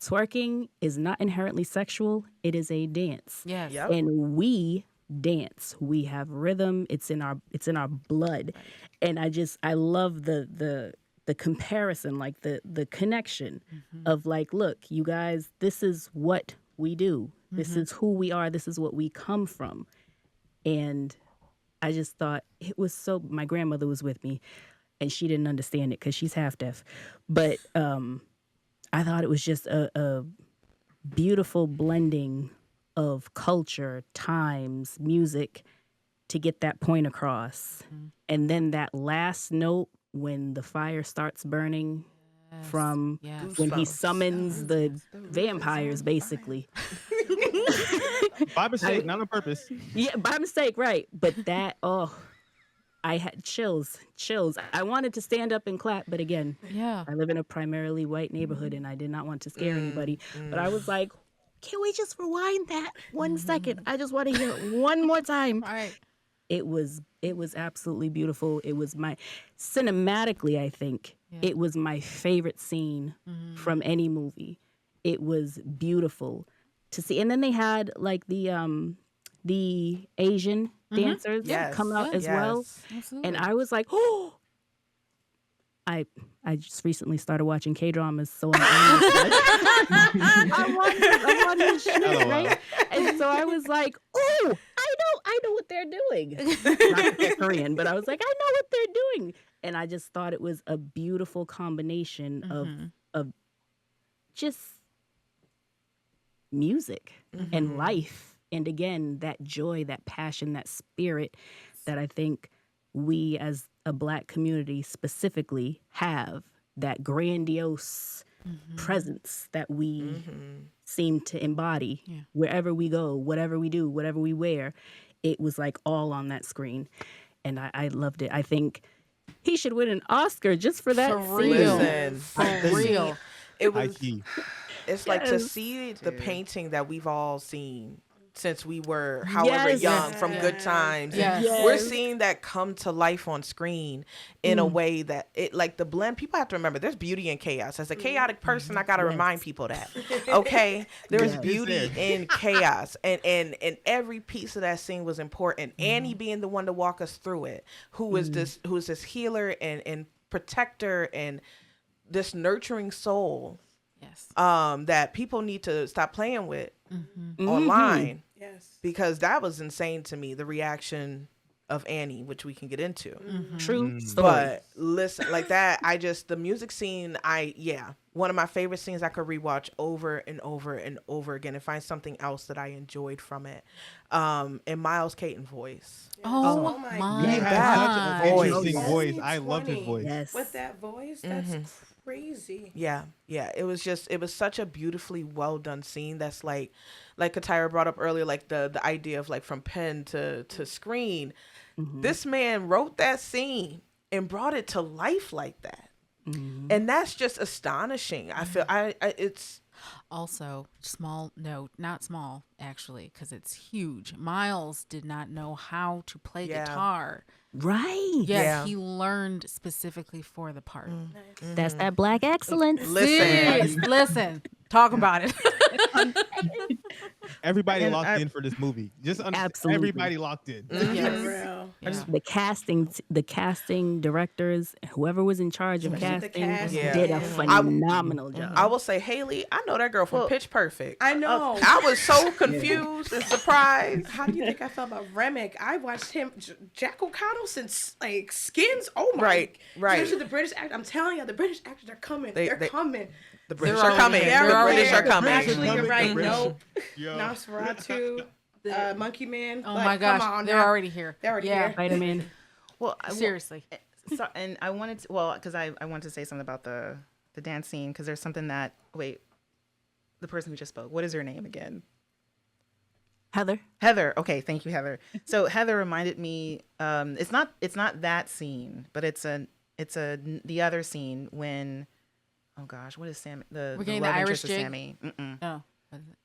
twerking is not inherently sexual. It is a dance. Yes. Yep. And we dance. We have rhythm. It's in our blood. And I love the comparison, the connection of look, you guys, this is what we do. This is who we are. This is what we come from. And I just thought it was so, my grandmother was with me and she didn't understand it because she's half deaf. But I thought it was just a beautiful blending of culture, times, music to get that point across. And then that last note when the fire starts burning from when he summons the vampires, basically. By mistake, not on purpose. Yeah, by mistake, right. But that, I had chills. I wanted to stand up and clap, but again, I live in a primarily white neighborhood and I did not want to scare anybody. But I was like, can we just rewind that 1 second? I just want to hear it one more time. Right. It was absolutely beautiful. It was cinematically, I think, it was my favorite scene from any movie. It was beautiful to see. And then they had like the Asian dancers come out as well. Absolutely. And I was like, oh, I just recently started watching K-dramas, so I want this shit, right? And so I was like, oh, I know what they're doing. Not that they're Korean, but I was like, I know what they're doing. And I just thought it was a beautiful combination of just music and life. And again, that joy, that passion, that spirit that I think we as a Black community specifically have, that grandiose presence that we seem to embody wherever we go, whatever we do, whatever we wear. It was like all on that screen. And I loved it. I think he should win an Oscar just for that scene. Listen, For real. It was. It's like to Yes. see the painting that we've all seen since we were however young from Good Times. Yes. We're seeing that come to life on screen in a way that it like the blend. People have to remember there's beauty in chaos. As a chaotic person, I got to remind people that. Okay, there's beauty in chaos, and every piece of that scene was important. Annie being the one to walk us through it, who is this healer and protector and this nurturing soul. Yes. That people need to stop playing with online. Yes. Because that was insane to me, the reaction of Annie, which we can get into. True story. But listen, like that, the music scene, one of my favorite scenes I could rewatch over and over and over again and find something else that I enjoyed from it. And Miles Caton's voice. Oh my He God. had such an interesting voice. Only I loved his 20. voice. Yes. With that voice, that's crazy. Yeah. It was such a beautifully well done scene. That's like CaTyra brought up earlier, like the idea of like from pen to screen. This man wrote that scene and brought it to life like that. And that's just astonishing. I feel it's Also, small note, not small actually, because it's huge. Miles did not know how to play guitar. Right. Yet he learned specifically for the part. That's that Black excellence. Listen, talk about it. Everybody locked in for this movie. Just Absolutely. everybody locked in. Yes. Real. Yeah. The casting directors, whoever was in charge of Especially the casting, cast. did a phenomenal job. I will say, Haley, I know that girl from Pitch Perfect. I know. I was so confused and surprised. How do you think I felt about Remick? I watched him, Jack O'Connell, since like Skins. Oh my! Right. Especially the British actors. I'm telling you, the British actors are coming. They're coming. The British They're are coming. already- The they're British are already- coming. Actually, you're right. British. Nope. Yo. Nosferatu, Monkey Man. Oh like, my gosh, come on they're now. already here. They're already here. Spider-Man. Well, Seriously. So, and I wanted to, because I wanted to say something about the dance scene, because there's something that, the person who just spoke, what is her name again? Heather. Okay, thank you, Heather. So Heather reminded me, it's not that scene, but it's the other scene when, oh gosh, what is Sammy? We're the getting the love Irish interest of jig? Sammy. Oh.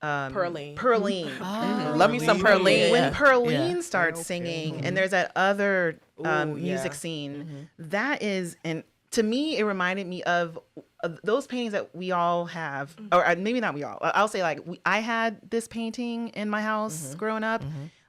Pearline. Pearline. Oh. Love me some Pearline. When Pearline starts singing, and there's that other Ooh, music yeah. scene, that is, and to me, it reminded me of those paintings that we all have, or maybe not we all. I'll say like I had this painting in my house growing up.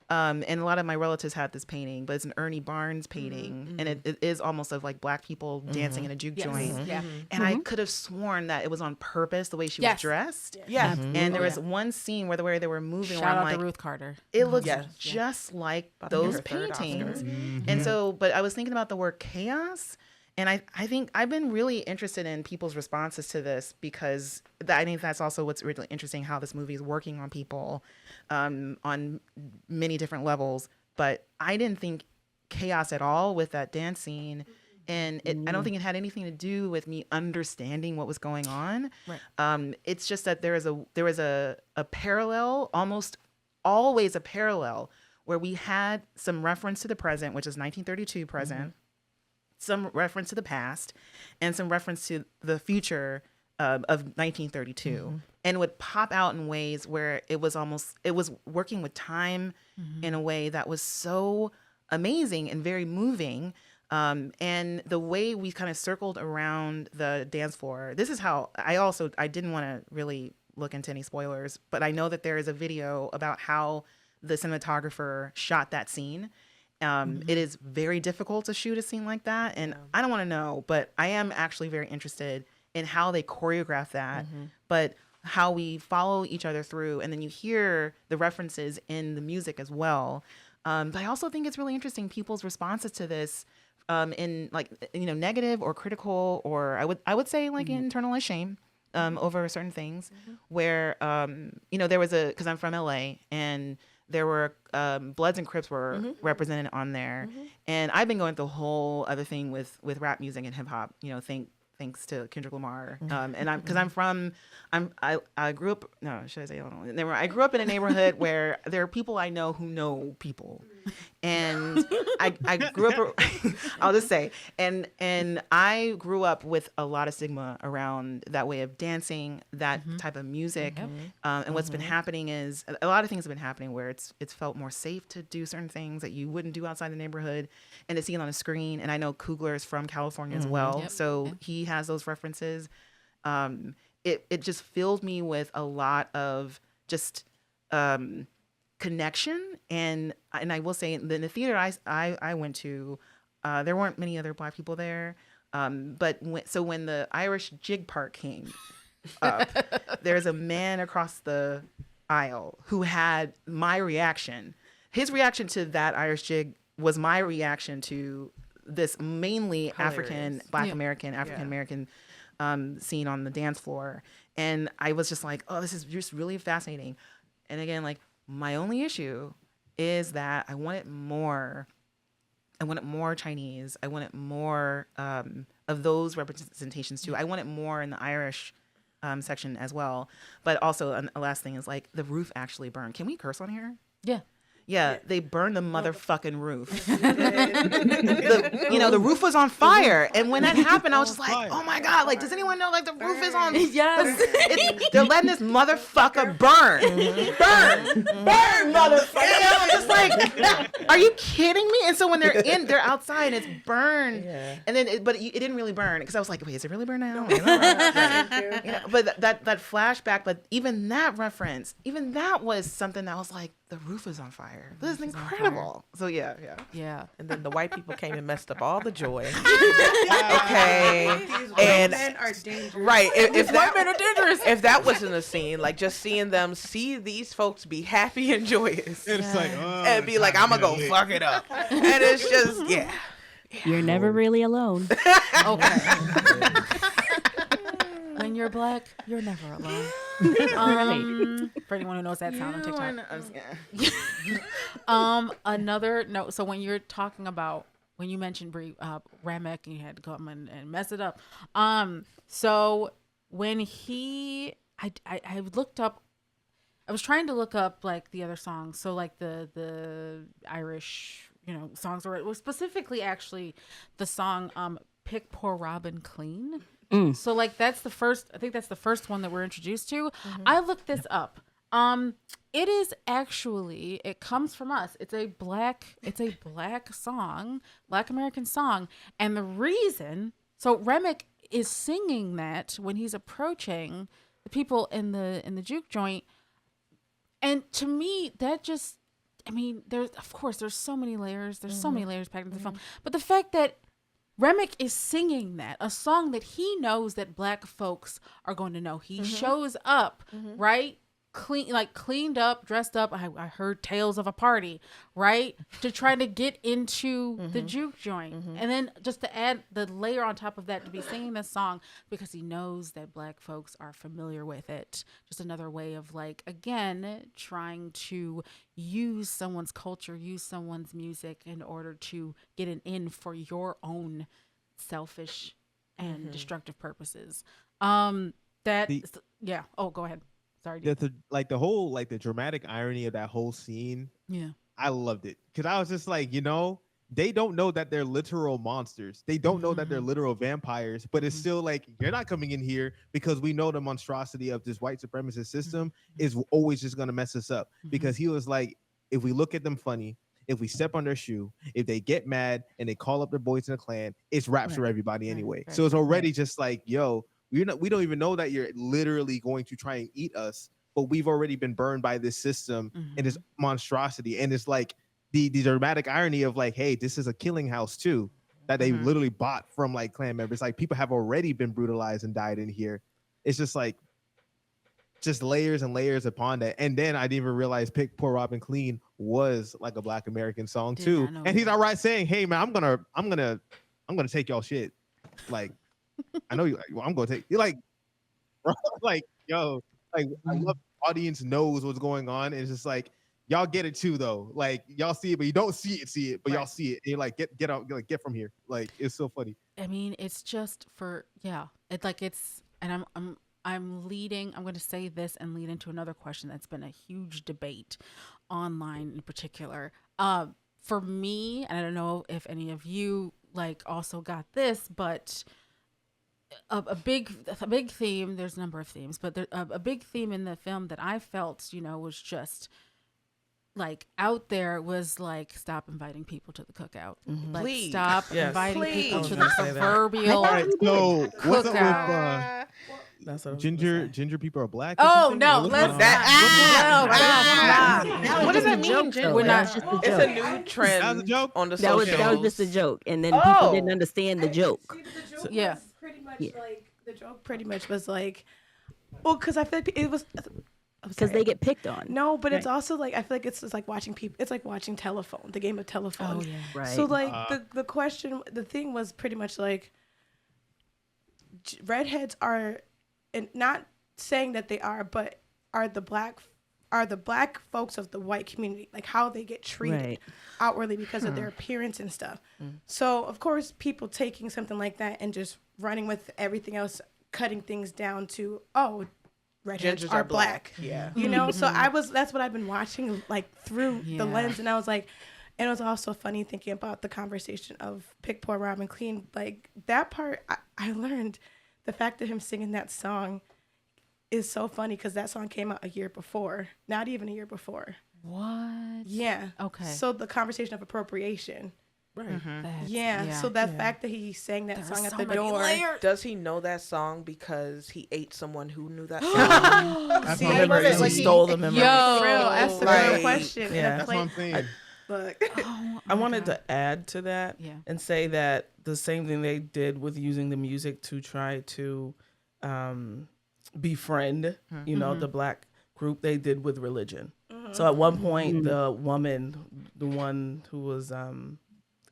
And a lot of my relatives had this painting, but it's an Ernie Barnes painting, and it is almost of like Black people dancing in a juke joint. Yeah. And I could have sworn that it was on purpose the way she was dressed. Yeah. And there was one scene where they were moving. Shout where out I'm to like, Ruth Carter. it looks just like those paintings. And so, but I was thinking about the word chaos. And I think I've been really interested in people's responses to this because I think that's also what's really interesting, how this movie is working on people on many different levels. But I didn't think chaos at all with that dance scene. And I don't think it had anything to do with me understanding what was going on. Right. It's just that there was a parallel, almost always a parallel, where we had some reference to the present, which is 1932 present, some reference to the past, and some reference to the future of 1932, and would pop out in ways where it was working with time in a way that was so amazing and very moving. And the way we kind of circled around the dance floor, this is how I didn't want to really look into any spoilers, but I know that there is a video about how the cinematographer shot that scene. It is very difficult to shoot a scene like that, and I don't want to know, but I am actually very interested in how they choreograph that, but how we follow each other through, and then you hear the references in the music as well. But I also think it's really interesting people's responses to this, in like, negative or critical, or I would say like internalized shame over certain things, where there was because I'm from LA, and there were Bloods and Crips were represented on there, and I've been going through a whole other thing with rap music and hip hop. Thanks to Kendrick Lamar, and I grew up. No, should I say? I grew up in a neighborhood where there are people I know who know people, and I grew up. I'll just say, and I grew up with a lot of stigma around that way of dancing, that type of music, and what's been happening is a lot of things have been happening where it's felt more safe to do certain things that you wouldn't do outside the neighborhood, and to see it on a screen. And I know Coogler is from California as well, so he has those references. It just filled me with a lot of just connection, and I will say in the theater I went to, there weren't many other Black people there, but when the Irish jig part came up, there's a man across the aisle who had my reaction. His reaction to that Irish jig was my reaction to this mainly African American scene on the dance floor. And I was just like, oh, this is just really fascinating. And again, like, my only issue is that I wanted more. I wanted more Chinese. I wanted more of those representations too. I wanted more in the Irish section as well. But also, a last thing is, like, the roof actually burned. Can we curse on here? Yeah. Yeah, they burned the motherfucking roof. The roof was on fire. And when that happened, I was just like, oh my God, like, does anyone know, like, the roof is on? Yes. They're letting this motherfucker burn. Burn, motherfucker. And I was just like, are you kidding me? And so when they're outside and it's burned. Yeah. And then, but it didn't really burn. Because I was like, wait, is it really burned now? But that flashback, but even that reference, even that was something that was like, the roof is on fire. This is incredible. So yeah. And then the white people came and messed up all the joy. Okay. And men are dangerous. Right. If white men are dangerous. If that wasn't a scene, like just seeing them see these folks be happy and joyous, It's like, and be like, I'm gonna go fuck it up, and it's just You're never really alone. Okay. When you're Black, you're never alone. For anyone who knows that sound on TikTok. Another note. So when you're talking about, when you mentioned Ramek and you had to come and mess it up. So when I looked up, I was trying to look up like the other songs. So like the Irish, songs, or specifically actually the song Pick Poor Robin Clean. So like I think that's the first one that we're introduced to. I looked this up. It is actually, it comes from us. It's a black song, Black American song. And the reason, so Ramek is singing that when he's approaching the people in the juke joint. And to me, that just, I mean, there's so many layers. There's so many layers packed into the film. But the fact that Remick is singing a song that he knows that Black folks are going to know. He shows up, right? Cleaned up, dressed up. I heard tales of a party, right? To try to get into the juke joint. And then just to add the layer on top of that, to be singing this song because he knows that Black folks are familiar with it. Just another way of again, trying to use someone's culture, use someone's music in order to get an in for your own selfish and destructive purposes. Oh, go ahead. Sorry. The whole the dramatic irony of that whole scene. Yeah, I loved it because I was just they don't know that they're literal monsters. They don't know that they're literal vampires, but it's still you're not coming in here because we know the monstrosity of this white supremacist system is always just gonna mess us up. Because he was if we look at them funny, if we step on their shoe, if they get mad and they call up their boys in the clan, it's raps for everybody anyway. So it's already just yo. We don't even know that you're literally going to try and eat us, but we've already been burned by this system and this monstrosity. And it's the dramatic irony of hey, this is a killing house too, that they literally bought from clan members. People have already been brutalized and died in here. It's just just layers and layers upon that. And then I didn't even realize Pick Poor Robin Clean was a Black American song too. And he's all right saying, hey man, I'm gonna take y'all shit. I know you. I'm gonna take you. Yo, I love the audience knows what's going on. And it's just y'all get it too, though. Y'all see it, but you don't see it, but y'all see it. And you're get out, get from here. It's so funny. I mean, it's just and I'm leading. I'm going to say this and lead into another question that's been a huge debate online in particular. For me, and I don't know if any of you also got this, but. A big theme. There's a number of themes, but a big theme in the film that I felt, was just out there was stop inviting people to the cookout. Please. Stop inviting people to the proverbial cookout. What's up with ginger people are Black? Oh no, let's what does that mean? It's a new trend. That was a joke. On the socials. That was just a joke, and then people didn't understand the joke. Yeah. Pretty much the joke pretty much was because I feel it was because they get picked on. No, but it's also I feel it's just watching people. It's watching telephone, the game of telephone. Oh yeah, right. So the question, the thing was pretty much redheads are, and not saying that they are, but are the black folks of the white community, how they get treated outwardly because of their appearance and stuff. So of course people taking something like that and just running with everything else, cutting things down to redheads are black. Yeah. So that's what I've been watching through the lens, and I was and it was also funny thinking about the conversation of Pick Poor Robin Clean. That part I learned the fact of him singing that song is so funny because that song came out a year before, not even a year before. What? Yeah. Okay. So the conversation of appropriation. Right. So that fact that he sang that song at the door. Does he know that song because he ate someone who knew that song? He stole the memory. That's the real question. Yeah. That's what I'm saying. Look. I wanted to add to that and say that the same thing they did with using the music to try to befriend, the Black group, they did with religion. So at one point, the one who was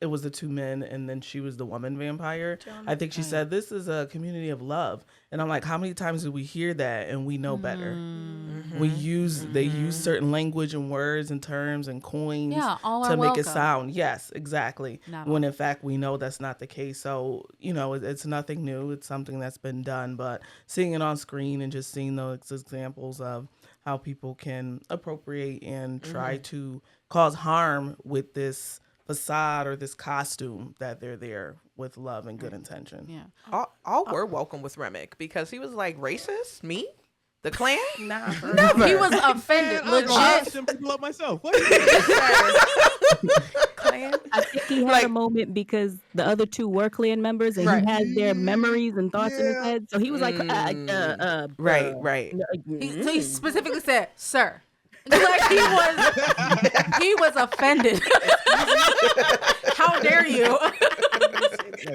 it was the two men, and then she was the woman vampire. I think she said, this is a community of love. And I'm like, how many times do we hear that and we know better? They use certain language and words and terms and coins to make it sound. Yes, exactly. When in fact, we know that's not the case. So, it's nothing new. It's something that's been done, but seeing it on screen and just seeing those examples of how people can appropriate and try to cause harm with this facade or this costume that they're there with love and good intention. Yeah. All were welcome with Remick because he was racist? Me? The Klan? Nah, never. He was offended. Legit. I people up myself. Klan? I think he had a moment because the other two were Klan members, and he has their memories and thoughts in his head. So he was right. So he specifically said, sir. Like he was offended. How dare you?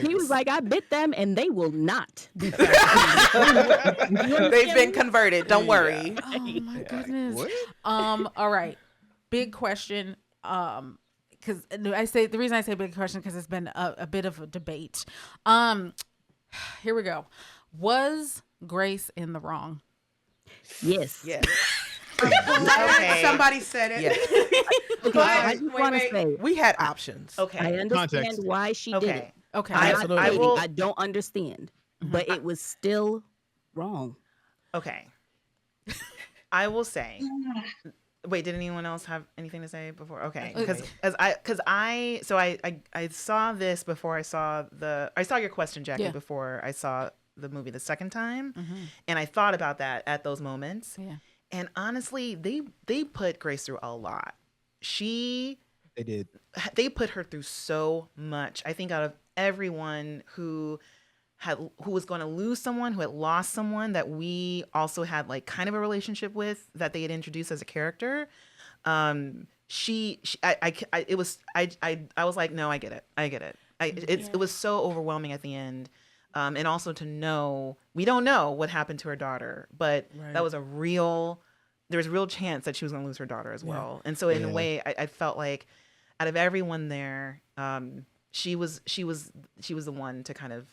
He was like, I bit them and they will not be They've been converted. Don't worry. Oh my goodness. What? All right. Big question. Because the reason I say big question because it's been a bit of a debate. Here we go. Was Grace in the wrong? Yes. Yes. Okay. Somebody said it. Yes. Okay, I just want to say, We had options. I Okay. understand Context. why she did it. Okay. I'm not Absolutely. hating, I don't understand, but it was still wrong. Okay. I will say. Wait, did anyone else have anything to say before? Okay, because I saw this before I saw your question, Jackie, Yeah. before I saw the movie the second time, Mm-hmm. and I thought about that at those moments. Yeah. And honestly, they put Grace through a lot. They did. They put her through so much. I think out of everyone who was going to lose someone, who had lost someone that we also had like kind of a relationship with, that they had introduced as a character. I was like, no, I get it. It was so overwhelming at the end. And also to know, we don't know what happened to her daughter, but that was there was a real chance that she was going to lose her daughter as well. And so in a way, I felt like out of everyone there, she was the one to kind of,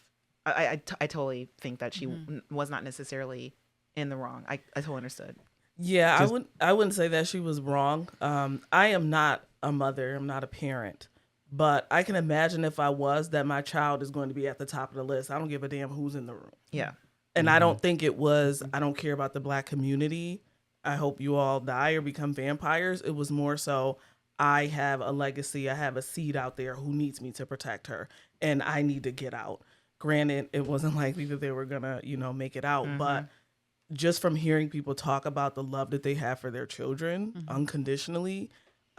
I totally think that she was not necessarily in the wrong. I totally understood. Yeah, I wouldn't say that she was wrong. I am not a mother. I'm not a parent. But I can imagine if I was, that my child is going to be at the top of the list. I don't give a damn who's in the room. Yeah. And I don't think it was, I don't care about the Black community. I hope you all die or become vampires. It was more so, I have a legacy. I have a seed out there who needs me to protect her. And I need to get out. Granted, it wasn't likely that they were going to, make it out. But just from hearing people talk about the love that they have for their children unconditionally,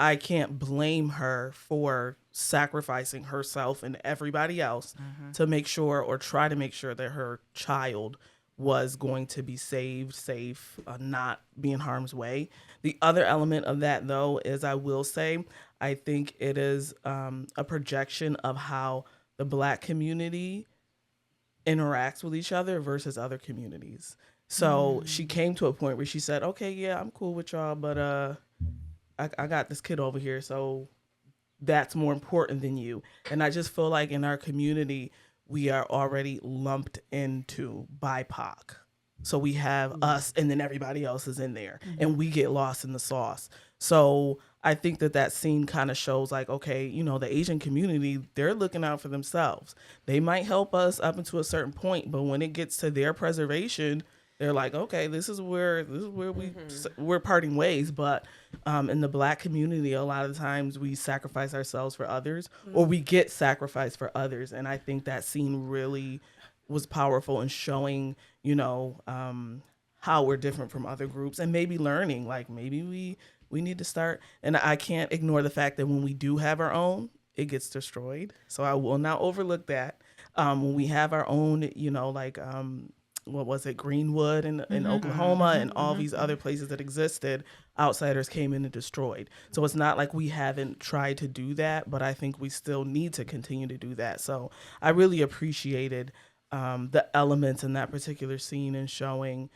I can't blame her for sacrificing herself and everybody else to make sure, or try to make sure, that her child was going to be saved, safe, not be in harm's way. The other element of that, though, is I will say, I think it is a projection of how the Black community interacts with each other versus other communities. So she came to a point where she said, okay, yeah, I'm cool with y'all, but I got this kid over here, so that's more important than you. And I just feel like in our community, we are already lumped into BIPOC. So we have us, and then everybody else is in there, and we get lost in the sauce. So I think that scene kind of shows like, okay, the Asian community, they're looking out for themselves. They might help us up until a certain point, but when it gets to their preservation, they're like, okay, this is where we're parting ways. But in the Black community, a lot of times we sacrifice ourselves for others, or we get sacrificed for others. And I think that scene really was powerful in showing, how we're different from other groups, and maybe learning, like maybe we need to start. And I can't ignore the fact that when we do have our own, it gets destroyed. So I will not overlook that. When we have our own, what was it, Greenwood in Oklahoma and all these other places that existed, outsiders came in and destroyed. So it's not like we haven't tried to do that, but I think we still need to continue to do that. So I really appreciated the elements in that particular scene and showing,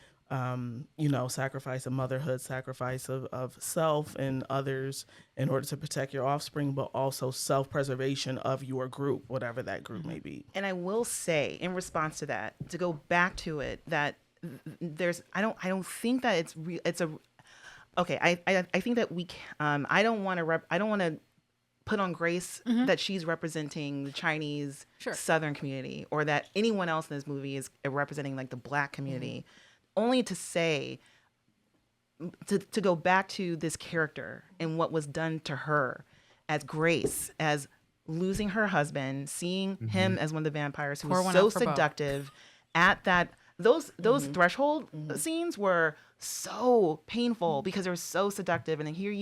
sacrifice of motherhood, sacrifice of self and others in order to protect your offspring, but also self-preservation of your group, whatever that group may be. And I will say, in response to that, to go back to it, that I don't think that I think that we I don't want to put on Grace that she's representing the Chinese Southern community, or that anyone else in this movie is representing like the Black community. Only to say, to go back to this character and what was done to her as Grace, as losing her husband, seeing him as one of the vampires who was so seductive at that. Those threshold scenes were so painful because they were so seductive. And then here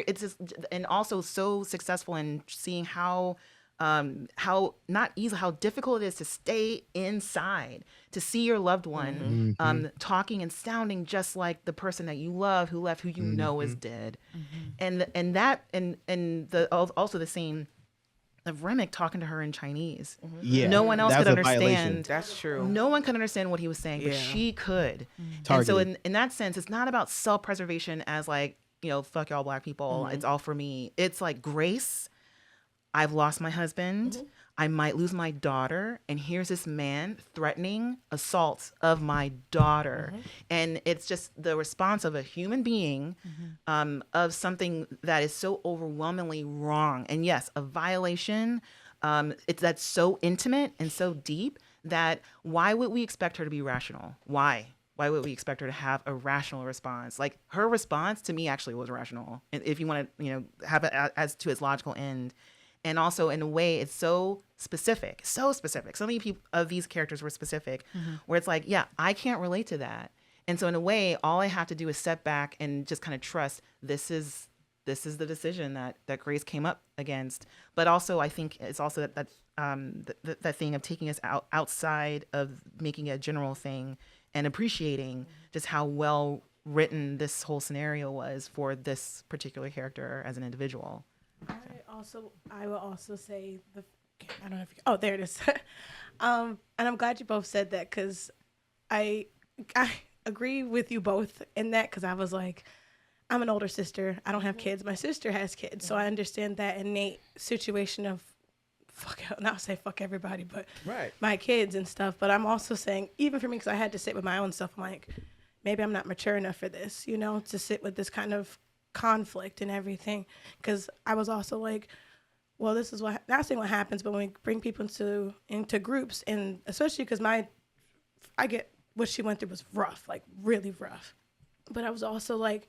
it's just, and also so successful in seeing how how difficult it is to stay inside, to see your loved one talking and sounding just like the person that you love who left, who you know is dead. And also the scene of Remick talking to her in Chinese. Yeah, no one else could understand. That's true. No one could understand what he was saying, but she could. And so in that sense, it's not about self-preservation as like, fuck y'all black people. It's all for me. It's like Grace. I've lost my husband. I might lose my daughter. And here's this man threatening assaults of my daughter. And it's just the response of a human being of something that is so overwhelmingly wrong. And yes, a violation. That's so intimate and so deep that why would we expect her to be rational? Why? Why would we expect her to have a rational response? Like her response to me actually was rational. And if you want to, have it as to its logical end. And also, in a way, it's so specific. So many of these characters were specific, where it's like, yeah, I can't relate to that. And so, in a way, all I have to do is step back and just kind of trust this is the decision that Grace came up against. But also, I think it's also that thing of taking us outside of making a general thing and appreciating just how well written this whole scenario was for this particular character as an individual. I will also say I don't know if there it is. And I'm glad you both said that because I agree with you both in that because I was like, I'm an older sister. I don't have kids. My sister has kids, so I understand that innate situation of not say fuck everybody, but my kids and stuff. But I'm also saying even for me because I had to sit with my own stuff. I'm like, maybe I'm not mature enough for this, to sit with this kind of conflict and everything because I was also like, well, this is not saying what happens, but when we bring people into groups, and especially because I get what she went through was rough, like really rough, but I was also like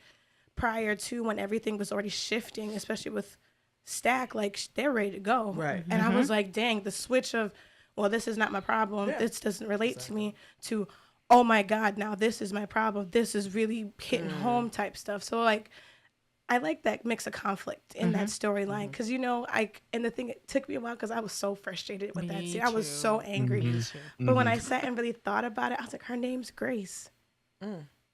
prior to when everything was already shifting, especially with Stack, like they're ready to go, right? And I was like, dang, the switch of, well, this is not my problem, this doesn't relate to me, to oh my god, now this is my problem, this is really hitting home type stuff. So like I like that mix of conflict in that storyline because, and the thing, it took me a while because I was so frustrated with that scene. I was so angry. But when I sat and really thought about it, I was like, her name's Grace.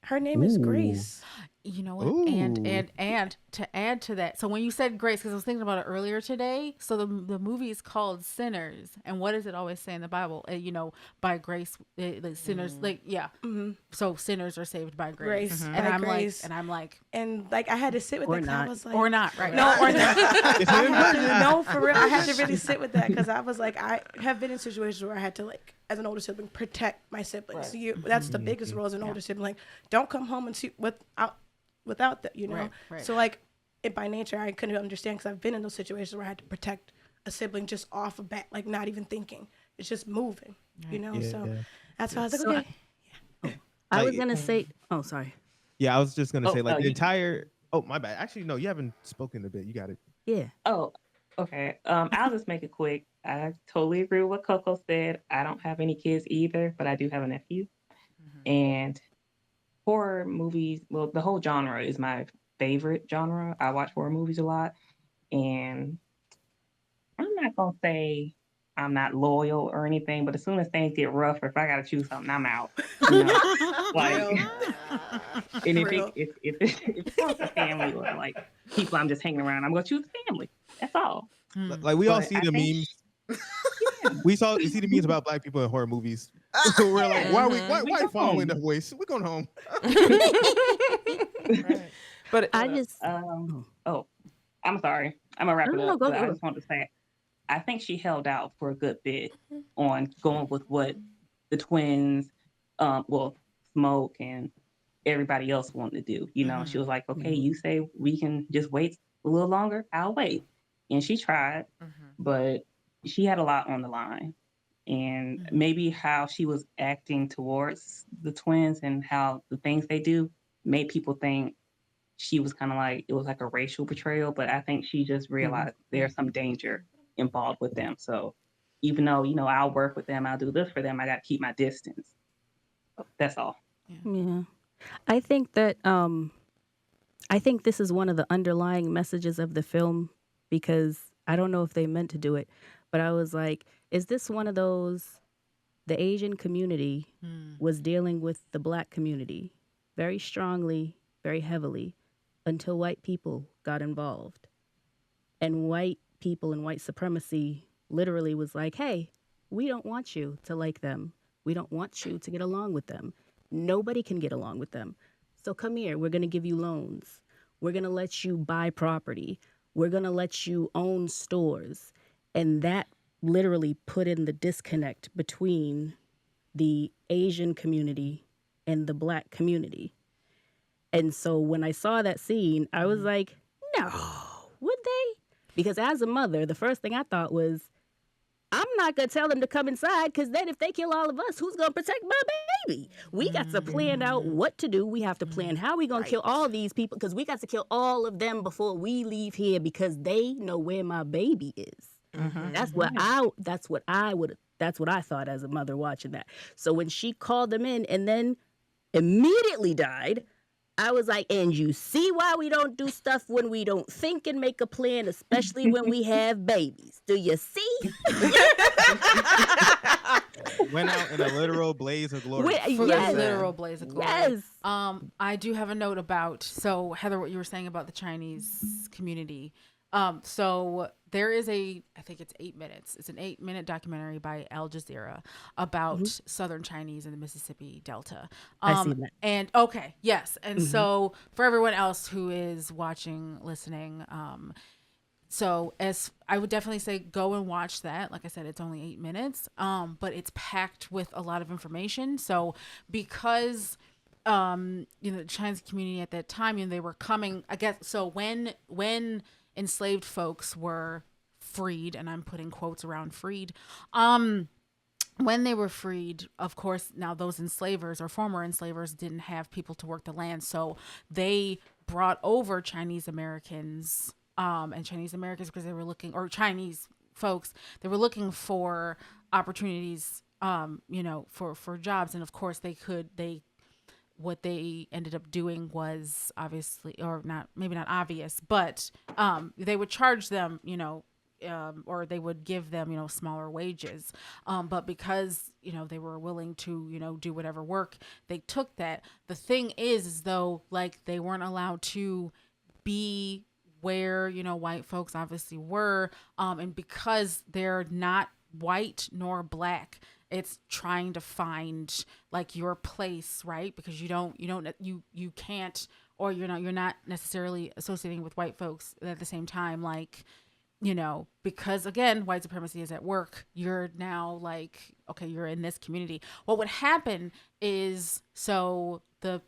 Her name is Grace. You know what? And to add to that, so when you said Grace, because I was thinking about it earlier today, so the movie is called Sinners, and what does it always say in the Bible? By grace, the sinners, so sinners are saved by grace. And I'm grace. And I had to sit with that. I was like, or not, right? No, or not. No, for real, I had to really sit with that because I was like, I have been in situations where I had to as an older sibling, protect my siblings. Right. That's the biggest role as an older sibling. Don't come home and see without that, Right. So by nature, I couldn't understand because I've been in those situations where I had to protect a sibling just off of bat, not even thinking. It's just moving, So that's why I was like, okay. I was gonna say, oh, sorry. Yeah, I was just gonna say the entire. Oh, my bad. Actually, no, you haven't spoken a bit. You got it. Yeah. Oh, okay. I'll just make it quick. I totally agree with what Coco said. I don't have any kids either, but I do have a nephew. And horror movies, well, the whole genre is my favorite genre. I watch horror movies a lot. And I'm not going to say I'm not loyal or anything, but as soon as things get rough, or if I got to choose something, I'm out. And if it's a family or people I'm just hanging around, I'm going to choose family. That's all. We all see the memes. We see the memes about black people in horror movies. So we're like, why following the voice? We're going home. Right. But I just I'm sorry. I'm gonna wrap it up. I just want to say I think she held out for a good bit on going with what the twins, Smoke and everybody else wanted to do. She was like, okay, you say we can just wait a little longer, I'll wait. And she tried, but she had a lot on the line. And maybe how she was acting towards the twins and how the things they do made people think she was kind of it was like a racial betrayal. But I think she just realized there's some danger involved with them. So even though, I'll work with them, I'll do this for them, I got to keep my distance. That's all. Yeah. I think that, I think this is one of the underlying messages of the film because I don't know if they meant to do it, But I was like, is this one of those, the Asian community was dealing with the Black community very strongly, very heavily, until white people got involved. And white people and white supremacy literally was like, hey, we don't want you to like them. We don't want you to get along with them. Nobody can get along with them. So come here. We're going to give you loans. We're going to let you buy property. We're going to let you own stores. And that literally put in the disconnect between the Asian community and the Black community. And so when I saw that scene, I was like, no, would they? Because as a mother, the first thing I thought was, I'm not going to tell them to come inside, because then if they kill all of us, who's going to protect my baby? We got to plan out what to do. We have to plan how we going to kill all these people, because we got to kill all of them before we leave here, because they know where my baby is. That's what I thought as a mother watching that. So when she called them in and then immediately died, I was like, and you see why we don't do stuff when we don't think and make a plan, especially when we have babies. Do you see? Went out in a literal blaze of glory. Literal blaze of glory. Yes. I do have a note about, so Heather, what you were saying about the Chinese community. So there is I think it's 8 minutes. It's an 8-minute documentary by Al Jazeera about Southern Chinese in the Mississippi Delta. I see that. And okay, yes. And so for everyone else who is watching, listening, so as I would definitely say, go and watch that. Like I said, it's only 8 minutes, but it's packed with a lot of information. So because the Chinese community at that time, they were coming, I guess, so when enslaved folks were freed, and I'm putting quotes around freed, when they were freed, of course, now those enslavers or former enslavers didn't have people to work the land, so they brought over Chinese Americans, and Chinese Americans because they were looking, or Chinese folks, they were looking for opportunities, for jobs, and of course what they ended up doing was obviously, or not, maybe not obvious, but they would charge them, or they would give them, smaller wages. But because, they were willing to, do whatever work, they took that. The thing is though, like, they weren't allowed to be where, white folks obviously were. And because they're not white nor Black, it's trying to find like your place, right? Because you can't, or you're not necessarily associating with white folks at the same time, like, because again, white supremacy is at work. You're now like, okay, you're in this community. What would happen is, so the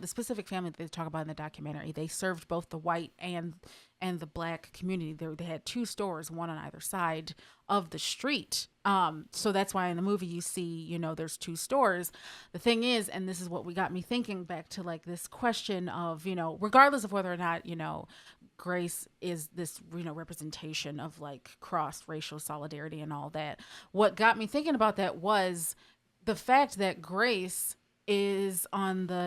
specific family that they talk about in the documentary, they served both the white and the Black community. They had 2 stores, one on either side of the street. So that's why in the movie you see, there's 2 stores. The thing is, and this is what got me thinking back to like this question of, regardless of whether or not, Grace is this, representation of like cross-racial solidarity and all that. What got me thinking about that was the fact that Grace is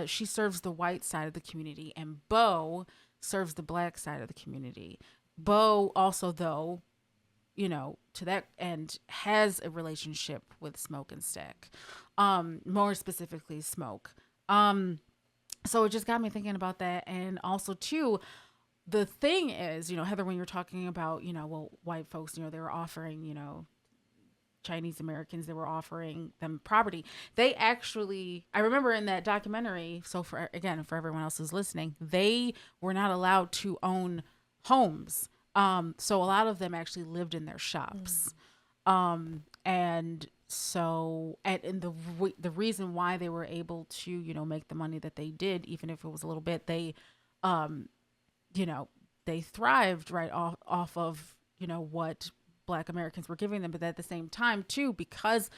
she serves the white side of the community, and Bo serves the Black side of the community. Bo also, though, to that end, has a relationship with Smoke and Stack, more specifically Smoke. So it just got me thinking about that. And also too, the thing is, Heather, when you're talking about, white folks, they were offering, Chinese Americans, they were offering them property. They actually, I remember in that documentary, so for everyone else who's listening, they were not allowed to own homes. So a lot of them actually lived in their shops. And so, and the reason why they were able to, make the money that they did, even if it was a little bit, they thrived right off of, what Black Americans were giving them. But at the same time too, because,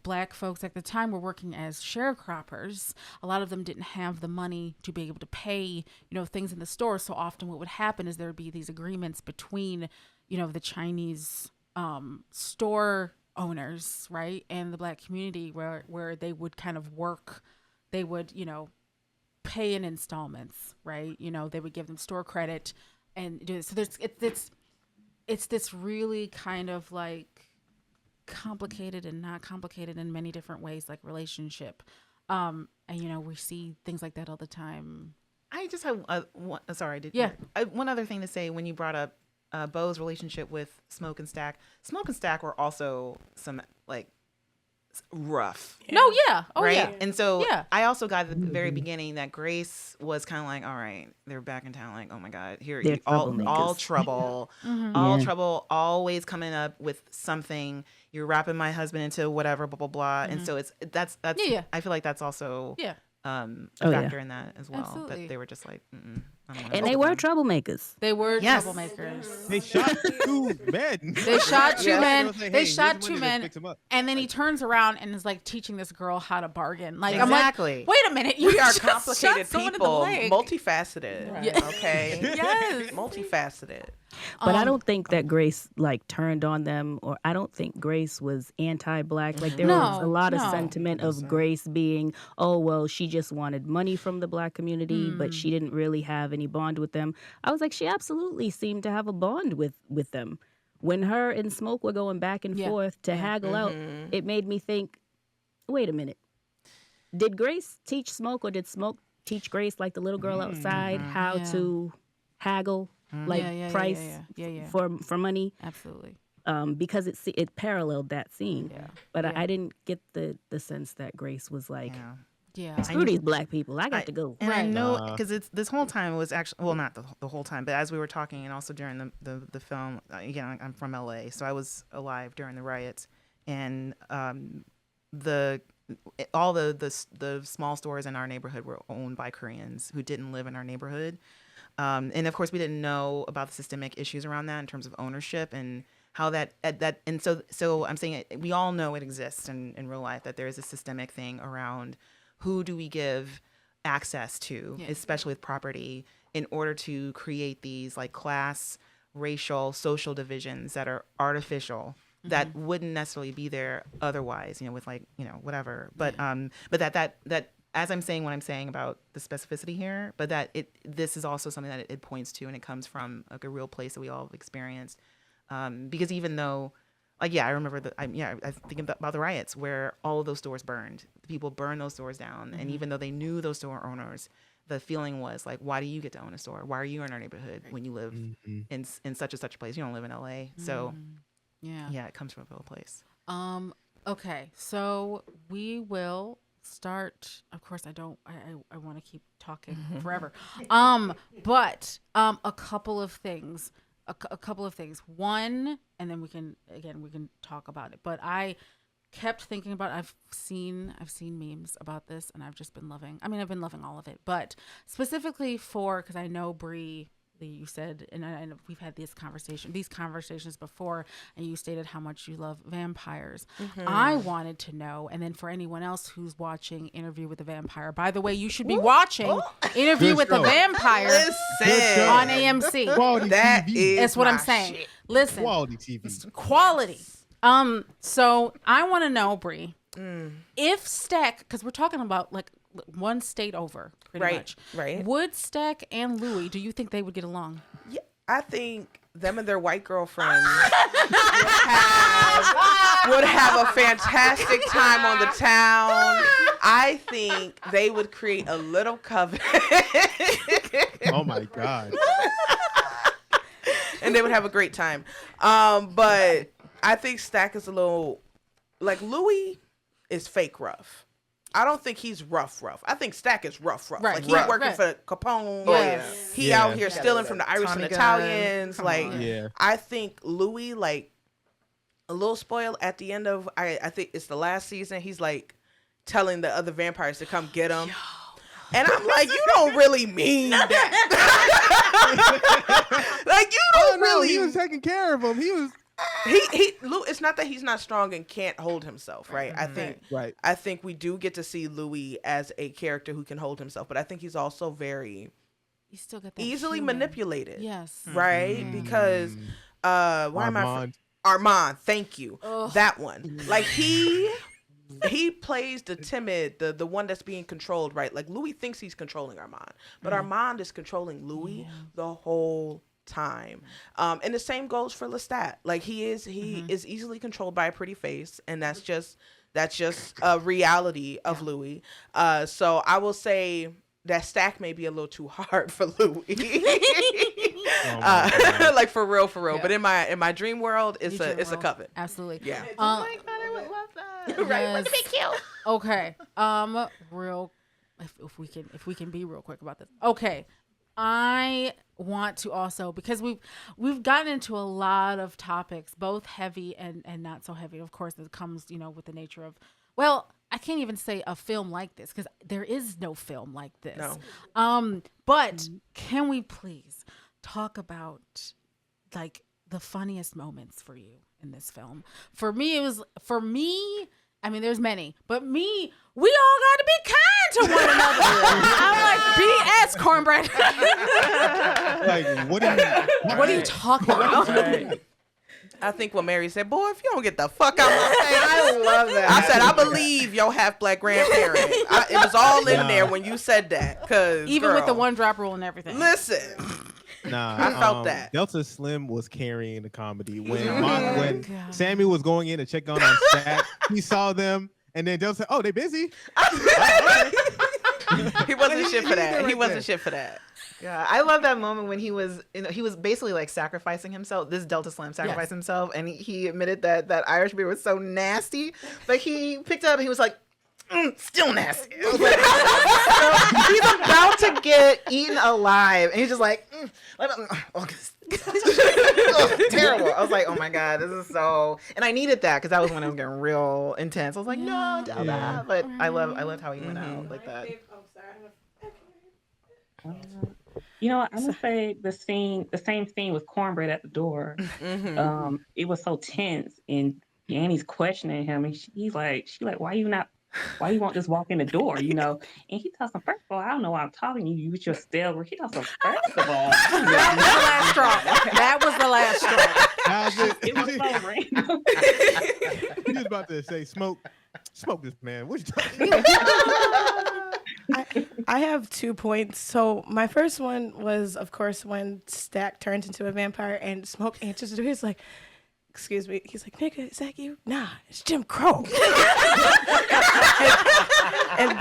Black folks at the time were working as sharecroppers, a lot of them didn't have the money to be able to pay, things in the store. So often what would happen is there would be these agreements between, the Chinese store owners, right, and the Black community where they would kind of work, they would, pay in installments, right? They would give them store credit and do this. So it's this really kind of like complicated and not complicated in many different ways, like relationship. And we see things like that all the time. I just have one, sorry. Yeah. One other thing to say when you brought up Bo's relationship with Smoke and Stack. Smoke and Stack were also some like rough. No, yeah. Oh, right? yeah. And so Yeah. I also got at the very beginning that Grace was kind of like, all right, they're back in town. Like, oh my God, here, They're all troublemakers. trouble, Mm-hmm. all Yeah. trouble, always coming up with something. You're wrapping my husband into whatever, blah, blah, blah. And so that's, Yeah. I feel like that's also Yeah. a Oh, yeah. factor in that as well. Absolutely. That they were just like, I don't wanna And go they with were them. troublemakers. They were Yes. troublemakers. They shot 2 men. They shot 2 Yeah. men. They'll say, They "Hey, shot here's 2 money, let's men. fix 'em up." And then he turns around and is like teaching this girl how to bargain. Like Exactly. I'm like, wait a minute, you We are just shot complicated someone in the people, leg. multifaceted. Yeah. Okay. Yes. Multifaceted. But I don't think that Grace like turned on them, or I don't think Grace was anti-black. Like there was a lot of No. sentiment of Grace being, oh well, she just wanted money from the black community, but she didn't really have any bond with them. I was like, she absolutely seemed to have a bond with them. When her and Smoke were going back and Yeah. forth to haggle out, it made me think, wait a minute, did Grace teach Smoke, or did Smoke teach Grace, like the little girl outside, how Yeah. to haggle? Like price Yeah. for money, Absolutely. because it paralleled that scene. Yeah. But Yeah. I didn't get the sense that Grace was like, Yeah. Yeah. screw these black people, I got to go. And I Right. know because it's this whole time was actually, well, not the whole time, but as we were talking and also during the film, again, I'm from LA, so I was alive during the riots, and all the small stores in our neighborhood were owned by Koreans who didn't live in our neighborhood. And of course, we didn't know about the systemic issues around that in terms of ownership and how so I'm saying we all know it exists in real life, that there is a systemic thing around who do we give access to, especially with property, in order to create these like class, racial, social divisions that are artificial, that wouldn't necessarily be there otherwise, with like, whatever. But that as I'm saying what I'm saying about the specificity here, but that this is also something that it points to, and it comes from like a real place that we all have experienced. Because even though, like, I remember I think about the riots where all of those stores burned. People burned those stores down, and even though they knew those store owners, the feeling was like, why do you get to own a store? Why are you in our neighborhood when you live in such and such a place? You don't live in LA, so yeah, it comes from a real place. Okay, so we will start. Of course, I want to keep talking forever. But a couple of things. A couple of things. One, and then we can talk about it. But I kept thinking about. I've seen memes about this, and I've just been loving. I've been loving all of it, but specifically because I know Bree, you said, and we've had these conversations before, and you stated how much you love vampires. I wanted to know, and then for anyone else who's watching Interview with the Vampire, by the way, you should be watching Interview Good with the show. Vampire Listen. on AMC. Quality That TV. is That's what I'm my saying. shit. Listen, Quality TV. quality. So I want to know, Bree, if Stack, because we're talking about like one state over, pretty much. Right. Would Stack and Louis, do you think they would get along? Yeah, I think them and their white girlfriends would have a fantastic time on the town. I think they would create a little coven. Oh my God. And they would have a great time. But I think Stack is a little, like, Louis is fake rough. I don't think he's rough. I think Stack is rough. Right, Like, he's right, working right. for Capone. Yes. He Yeah. out here stealing from the Irish Tommy and gun. Italians. Come Like, on. Yeah. I think Louis, like, a little spoiled at the end of, I think it's the last season. He's like telling the other vampires to come get him. And I'm like, you don't really mean that. Like, you don't really. He was taking care of him. He was. Lou, it's not that he's not strong and can't hold himself, right? Right. I think we do get to see Louis as a character who can hold himself, but I think he's also very You still got that easily human. manipulated. Yes. Right? Because Armand, thank you. Ugh. That one. Like, he plays the timid, the one that's being controlled, right? Like, Louis thinks he's controlling Armand, but Armand is controlling Louis the whole time. And the same goes for Lestat. Like he is easily controlled by a pretty face, and that's just a reality of Louis. So I will say that stack may be a little too hard for Louis. Like for real. Yeah. But in my dream world, it's a covet. Absolutely. Yeah. Oh my God, I would love that. Right. Yes. Wouldn't it be cute? Okay. If we can be real quick about this. Okay. I want to also, because we've gotten into a lot of topics, both heavy and not so heavy. Of course, it comes, with the nature of, well, I can't even say a film like this because there is no film like this. No. But can we please talk about like the funniest moments for you in this film? For me, I mean, there's many, but we all got to be kind to one another. I'm like, BS, cornbread. Like, what are you talking about? Right. I think what Mary said, boy, if you don't get the fuck out of my face. I love that. I said, I believe your half-black grandparent. It was all in there when you said that. Even with the one drop rule and everything. Listen. Nah, I felt that. Delta Slim was carrying the comedy. When Sammy was going in to check on Stack, he saw them, and then Delta said, "Oh, they busy." He wasn't shit for that. He wasn't shit for that. Yeah, I love that moment when he was basically like sacrificing himself. This Delta Slam sacrificed himself, and he admitted that Irish beer was so nasty, but he picked up and he was like, still nasty. So he's about to get eaten alive, and he's just like, terrible. I was like, oh my God, this is so. And I needed that because that was when it was getting real intense. I was like, no, Delta. But I loved how he went out like that. I'm gonna say the same scene with Cornbread at the door. It was so tense, and Annie's questioning him, and she's like, why you won't just walk in the door, And he tells him, first of all, I don't know why I'm talking to you with your stale. He tells him, first of all, that was the last straw. It was so random. He was about to say, smoke this man. What you talking about? I have 2 points. So my first one was, of course, when Stack turns into a vampire and Smoke answers the door. He's like, excuse me. He's like, nigga, is that you? Nah, it's Jim Crow. and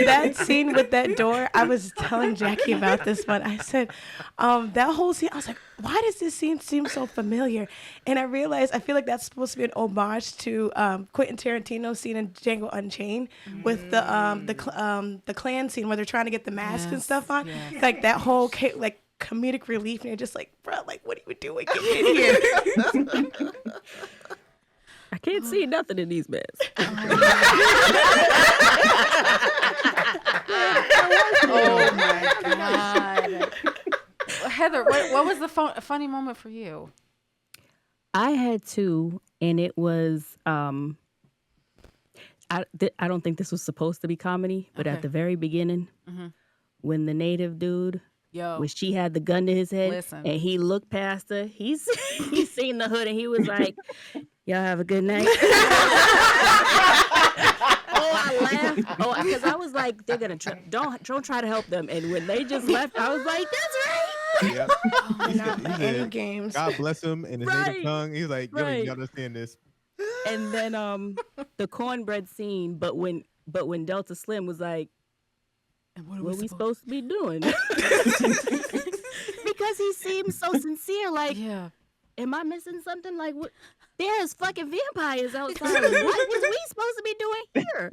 that scene with that door, I was telling Jackie about this one. I said, that whole scene, I was like, why does this scene seem so familiar? And I realized, I feel like that's supposed to be an homage to Quentin Tarantino's scene in Django Unchained with the Klan scene where they're trying to get the mask and stuff on. Yeah. Like that whole comedic relief, and you're just like, bro, like, what are you doing? Get in here. I can't see nothing in these beds. Oh my God. Heather, what was the funny moment for you? I had 2, and it was I don't think this was supposed to be comedy, but at the very beginning, when the native dude, when she had the gun to his head, and he looked past her, he's seen the hood, and he was like, y'all have a good night. I laughed. Because I was like, they're gonna don't try to help them. And when they just left, I was like, that's right. Yep. Any games. God bless him in his native tongue. He's like, yo, you understand this. And then the cornbread scene, but when Delta Slim was like, what are we supposed to be doing? Because he seems so sincere, like, am I missing something? Like, what? There's fucking vampires outside. What was we supposed to be doing here?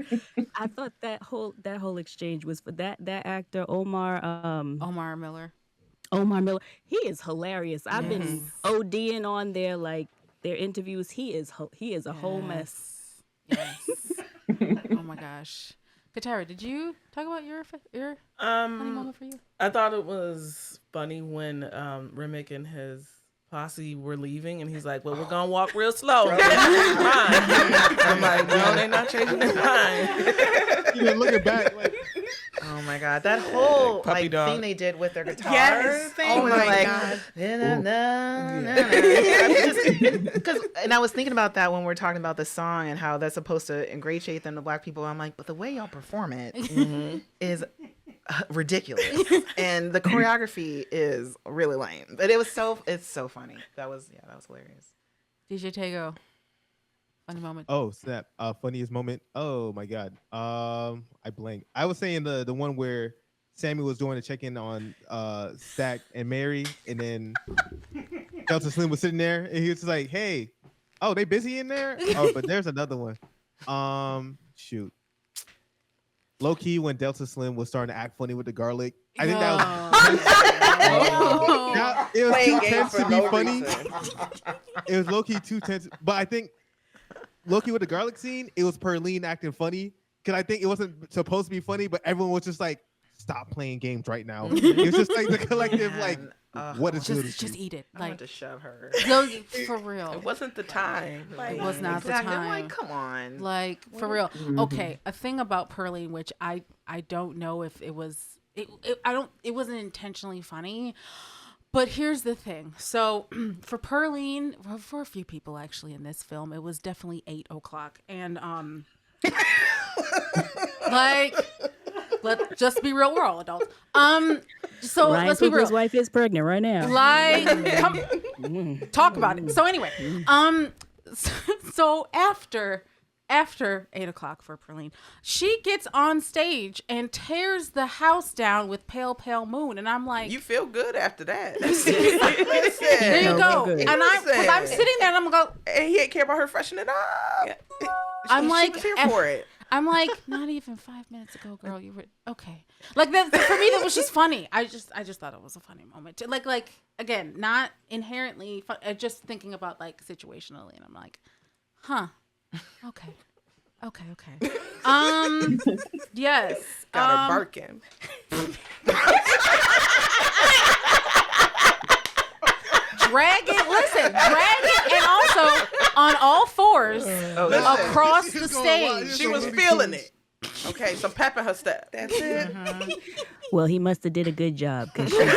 I thought that whole exchange was for that actor Omar Miller. Omar Miller. He is hilarious. I've been ODing on their interviews. He is a whole mess. Yes. Oh my gosh. CaTyra, did you talk about your funny moment for you? I thought it was funny when Remick and his posse were leaving, and he's like, well, we're gonna walk real slow. I'm like, no, they're not changing their mind. Looking back, like, oh my God, that whole thing they did with their guitar thing. Oh my God. And I was thinking about that when we're talking about the song and how that's supposed to ingratiate them to Black people. I'm like, but the way y'all perform it is ridiculous. And the choreography is really lame. But it's so funny. That was hilarious. DJ T.A.G.O.E. Funny moment. Oh snap! Funniest moment. Oh my god. I blanked. I was saying the one where Sammy was doing a check-in on Stack and Mary, and then Delta Slim was sitting there, and he was just like, "Hey, oh, they busy in there?" Oh, but there's another one. Shoot. Low key when Delta Slim was starting to act funny with the garlic. I think that was it was too tense to be funny. It was low key too tense, but I think low key with the garlic scene, it was Perline acting funny because I think it wasn't supposed to be funny, but everyone was just like, "Stop playing games right now." It was just like the collective, like, what is just eat it? I Like want to shove her. no, for real. It wasn't the time. It was not Exactly. the I'm time. like, come on. Like for real. Okay, a thing about Perline, which I don't know if it was it wasn't intentionally funny, but here's the thing. So for Perline, for a few people actually in this film, it was definitely 8 o'clock, and like let's just be real, we're all adults. So Ryan let's be real. Coogler's wife is pregnant right now. Like, talk about it. So anyway, so after 8 o'clock for Perline, she gets on stage and tears the house down with Pale Pale Moon, and I'm like, You feel good after that. there you go. good. And I'm sitting there and I'm going, And he didn't care about her freshening up. I'm She like, was here for it. I'm like, not even 5 minutes ago, girl. You were okay. Like that for me. That was just funny. I just thought it was a funny moment. Like again, not inherently fun. Just thinking about like situationally, and I'm like, huh, okay. Yes. Got her barking. Drag it, and also on all fours across the stage. She was feeling it. Okay, some pep in her step. That's it. Well, he must have did a good job. 'Cause she Real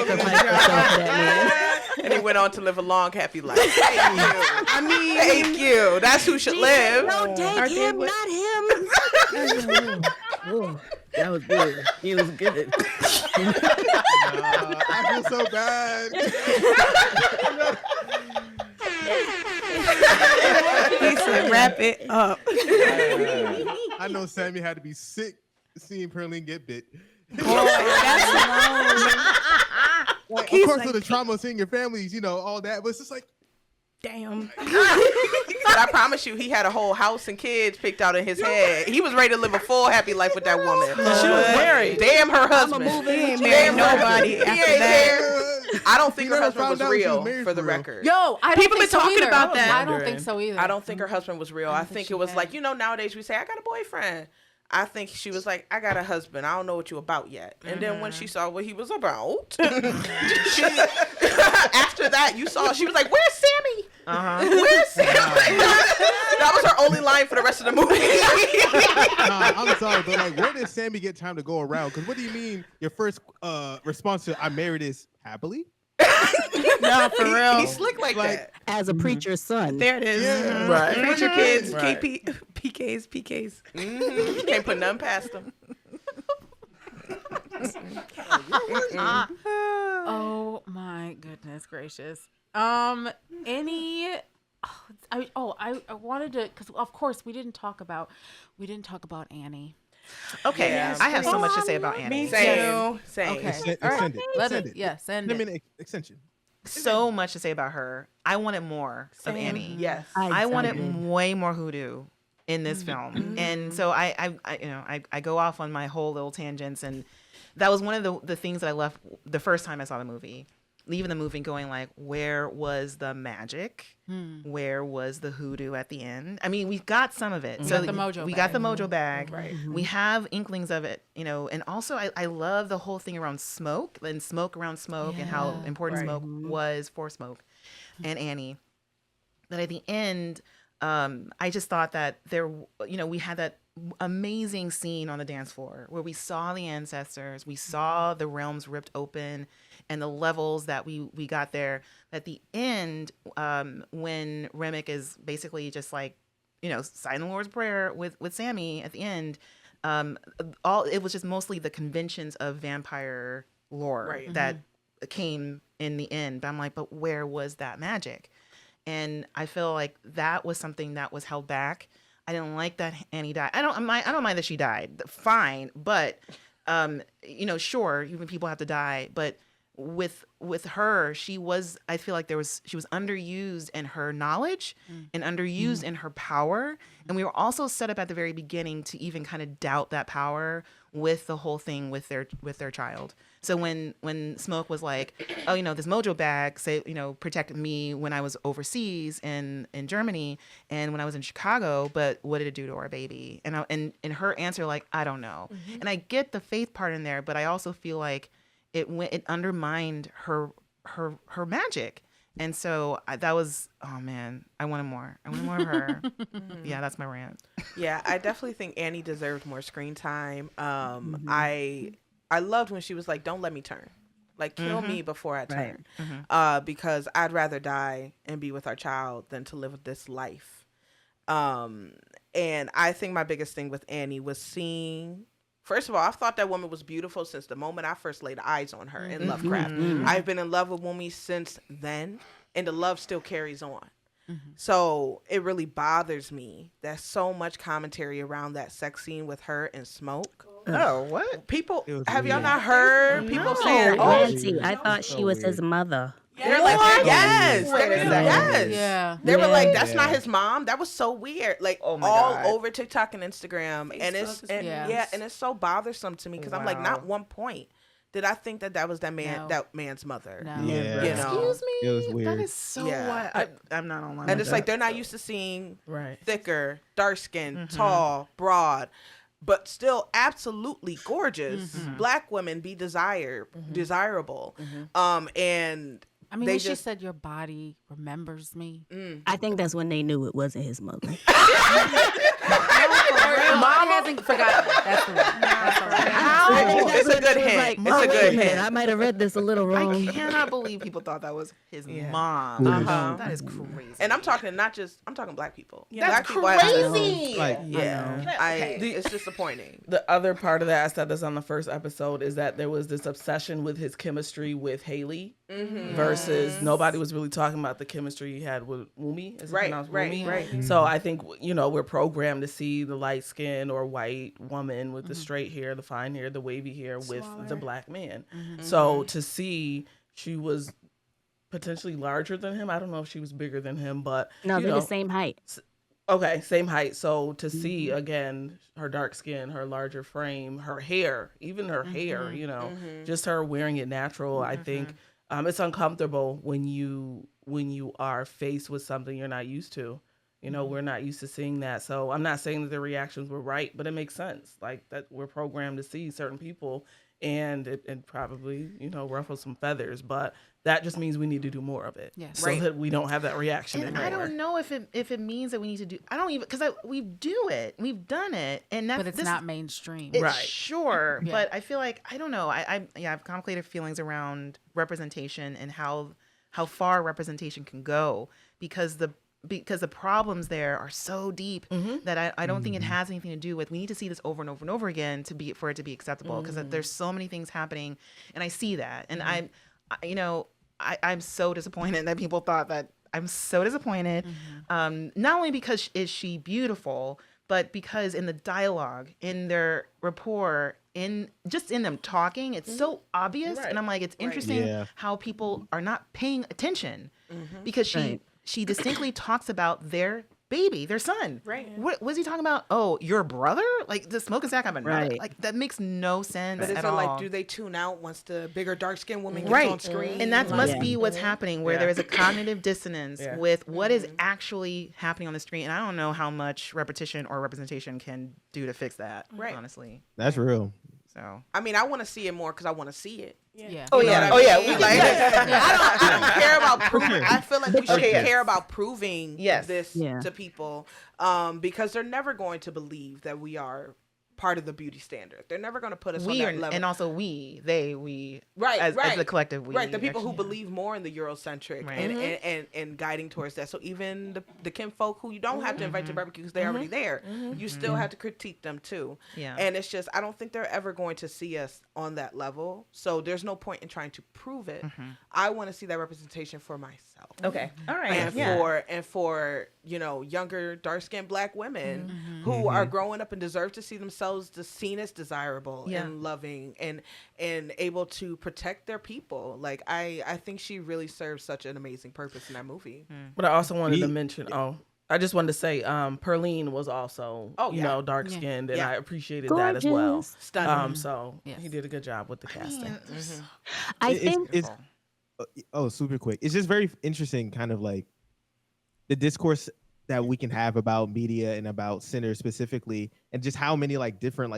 good sacrificed herself for that man. And he went on to live a long, happy life. Thank you. That's who should live. No, take him, not him. Oh, that was good. He was good. I feel so bad. He said, "Wrap it up." I know Sammy had to be sick seeing Perline get bit. Of course, with the trauma of seeing your families, all that. But it's just like, Damn. But I promise you, he had a whole house and kids picked out in his head. He was ready to live a full, happy life with that woman. She was married. Damn her husband. He ain't married nobody after that. I don't think her never husband was found out she was real, married for the for real. record. Yo, I don't People think been so talking either. about that. I don't think so either. I don't think her husband was real. I think she it was had. like, nowadays we say, I got a boyfriend. I think she was like, I got a husband. I don't know what you about yet. And then when she saw what he was about, after that, she was like, where's Sammy? Where's Sammy? That was her only line for the rest of the movie. I'm sorry, but like, where did Sammy get time to go around? Because what do you mean your first response to "I married" is happily? No, for real. He slick like that. As a preacher's son. There it is. Yeah. Right. Preacher kids, Right. PKs. Mm-hmm. Can't put nothing past him. Oh my goodness gracious. I wanted to, because of course we didn't talk about Annie. Okay, Yeah. I have so much to say about Annie. Me Same. too. Same. Okay. Extend All right. it. Let Extend it. it. Yeah, send 10-minute it. extension. So much to say about her. I wanted more of Same. Annie. Yes. I wanted way more hoodoo in this film, and so I go off on my whole little tangents, and that was one of the things that I left the first time I saw the movie. Leaving the movie going like, where was the magic? Where was the hoodoo at the end? I mean, we got some of it. We So got the mojo we bag. got the mojo bag. Right. We have inklings of it, and also I love the whole thing around smoke and smoke around smoke and how important Right. smoke was for Smoke and Annie. That at the end, I just thought that we had that amazing scene on the dance floor where we saw the ancestors, we saw the realms ripped open, and the levels that we got there. At the end, when Remick is basically just like, sign the Lord's Prayer with Sammy at the end, it was just mostly the conventions of vampire lore that came in the end. But I'm like, but where was that magic? And I feel like that was something that was held back. I didn't like that Annie died. I don't mind that she died. Fine, but sure, even people have to die, but with her, I feel like she was underused in her knowledge and underused in her power. And we were also set up at the very beginning to even kind of doubt that power with the whole thing with their child. So when Smoke was like, oh, this mojo bag protected me when I was overseas in Germany and when I was in Chicago, but what did it do to our baby? And her answer, like, I don't know. And I get the faith part in there, but I also feel like it undermined her magic. And so that was, oh man, I wanted more of her. Yeah, that's my rant. Yeah, I definitely think Annie deserved more screen time. I loved when she was like, don't let me turn. Like, kill me before I turn. Because I'd rather die and be with our child than to live this life. And I think my biggest thing with Annie was seeing, first of all, I thought that woman was beautiful since the moment I first laid eyes on her in Lovecraft. I've been in love with Wumi since then, and the love still carries on. So it really bothers me that so much commentary around that sex scene with her and Smoke. Oh, what? People, have y'all not heard people saying, oh, Nancy, I thought she was his mother. They're like, yes. Wait a second. Yes. Yeah. They were like, that's not his mom. That was so weird. Like, all God. over TikTok and Instagram. And it's so bothersome to me because I'm like, not one point did I think that was that man's mother. No. Yeah. Excuse me? It was weird. That is so wild. I'm not online. And it's like they're not used to seeing Right. thicker, dark skinned, tall, broad, but still absolutely gorgeous Black women be desirable. And I mean, they when she just said your body remembers me. I think that's when they knew it wasn't his mother. Mom hasn't forgotten. That's the one. That's all right. It's a good hint. It's a good hint. I might have read this a little wrong. I cannot believe people thought that was his mom. That is crazy. And I'm talking Black people. That's Black people have- crazy. Like, it's disappointing. The other part of that I said this on the first episode is that there was this obsession with his chemistry with Haley versus nobody was really talking about the chemistry he had with Wumi. Is it pronounced Wumi? Right. So I think we're programmed to see the light skin or white woman with the straight hair, the fine hair, the wavy hair with the Black man. So to see she was potentially larger than him. I don't know if she was bigger than him, but No, they're the same height. Okay, same height. So to see again her dark skin, her larger frame, her hair, even her hair, just her wearing it natural. I think it's uncomfortable when you are faced with something you're not used to. We're not used to seeing that. So I'm not saying that the reactions were right, but it makes sense. Like that we're programmed to see certain people and it probably, ruffles some feathers, but that just means we need to do more of it. Yes. So that we don't have that reaction And anymore. I don't know if it means that we need to do. I don't even because we do it. We've done it, and that's But it's not mainstream. It's Right. Sure, but I feel like I don't know. I have complicated feelings around representation and how far representation can go because the problems there are so deep that I don't think it has anything to do with. We need to see this over and over and over again for it to be acceptable because there's so many things happening, and I see that, and I'm so disappointed that people thought that. I'm so disappointed, not only because is she beautiful, but because in the dialogue, in their rapport, in them talking, it's so obvious, and I'm like, it's interesting how people are not paying attention because she distinctly talks about their baby, their son. Right. What was he talking about? Oh, your brother? Like, does Smoke and Zach have another? Right. Like, that makes no sense But is at it all. like, do they tune out once the bigger dark skinned woman gets on screen? And that must be what's happening, where there is a cognitive dissonance with what is actually happening on the screen. And I don't know how much repetition or representation can do to fix that, honestly. That's real. So I mean, I want to see it more because I want to see it. Yeah. Oh, yeah. Oh, yeah. We can Like, do that. I don't care about proving. I feel like we should care about proving Yes. this to people because they're never going to believe that we are part of the beauty standard. They're never going to put us on that level. And also we, as the collective we. Right, the people who believe more in the Eurocentric and guiding towards that. So even the kinfolk who you don't have to invite to barbecue because they're already there, you still have to critique them too. Yeah. And it's just, I don't think they're ever going to see us on that level. So there's no point in trying to prove it. I want to see that representation for myself. Okay. All right. And for younger, dark-skinned Black women who are growing up and deserve to see themselves seen as desirable and loving and able to protect their people. Like I think she really serves such an amazing purpose in that movie. But I also wanted to mention I just wanted to say Perline was also dark skinned and I appreciated that as well. Stunning. So he did a good job with the casting. I think it's super quick. It's just very interesting, kind of like the discourse that we can have about media and about sinners specifically, and just how many like different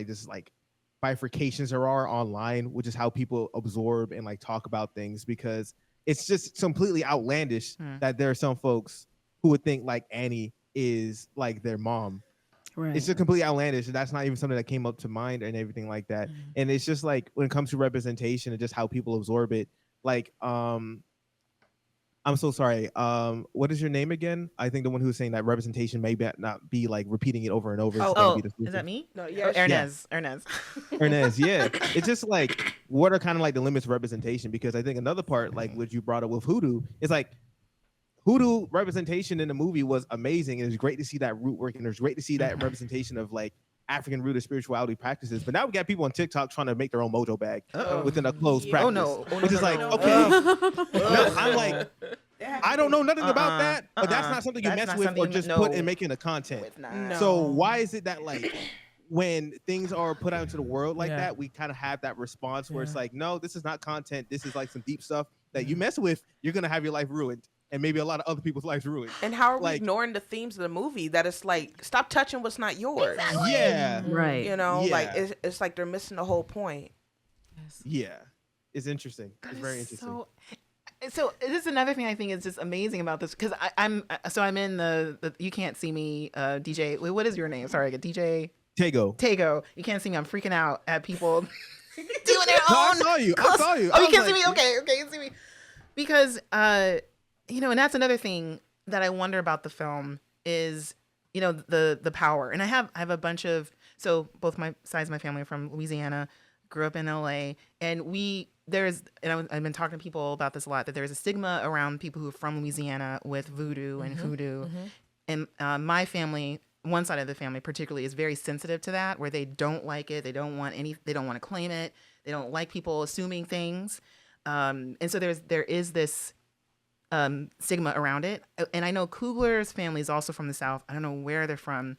bifurcations there are online, which is how people absorb and like talk about things, because it's just completely outlandish that there are some folks who would think like Annie is like their mom. Right. It's just completely outlandish, and that's not even something that came up to mind and everything like that. And it's just like when it comes to representation and just how people absorb it, like I'm so sorry. What is your name again? I think the one who was saying that representation may not be like repeating it over and over. Is that me? No, yeah. Hernease. Hernease, yeah. It's just like, what are kind of like the limits of representation? Because I think another part, like what you brought up with Hoodoo, is like Hoodoo representation in the movie was amazing. And it was great to see that root work, and it was great to see that representation of like African rooted spirituality practices. But now we got people on TikTok trying to make their own mojo bag within a closed practice. Which is like, okay. No, I'm like, I don't know nothing about that, but that's not something you mess with or just put in making the content. So why is it that like when things are put out into the world like that, we kind of have that response where it's like, no, this is not content. This is like some deep stuff that you mess with, you're going to have your life ruined. And maybe a lot of other people's lives ruined. And how are we ignoring the themes of the movie? That it's like, stop touching what's not yours. Exactly. Yeah. Right. Like it's like they're missing the whole point. Yeah. It's interesting. It's very interesting. So this is another thing I think is just amazing about this, because I'm in the you can't see me DJ. Wait, what is your name? Sorry, DJ T.A.G.O.E. You can't see me. I'm freaking out at people doing their own. I saw you. Oh, you can't see me. Okay, you can see me. Because and that's another thing that I wonder about the film is, the power. And I have a bunch of, so both my sides of my family are from Louisiana, grew up in LA, and I've been talking to people about this a lot, that there's a stigma around people who are from Louisiana with voodoo and hoodoo. And my family, one side of the family particularly, is very sensitive to that, where they don't like it. They don't want to claim it. They don't like people assuming things. And so there is this stigma around it. And I know Coogler's family is also from the South. I don't know where they're from,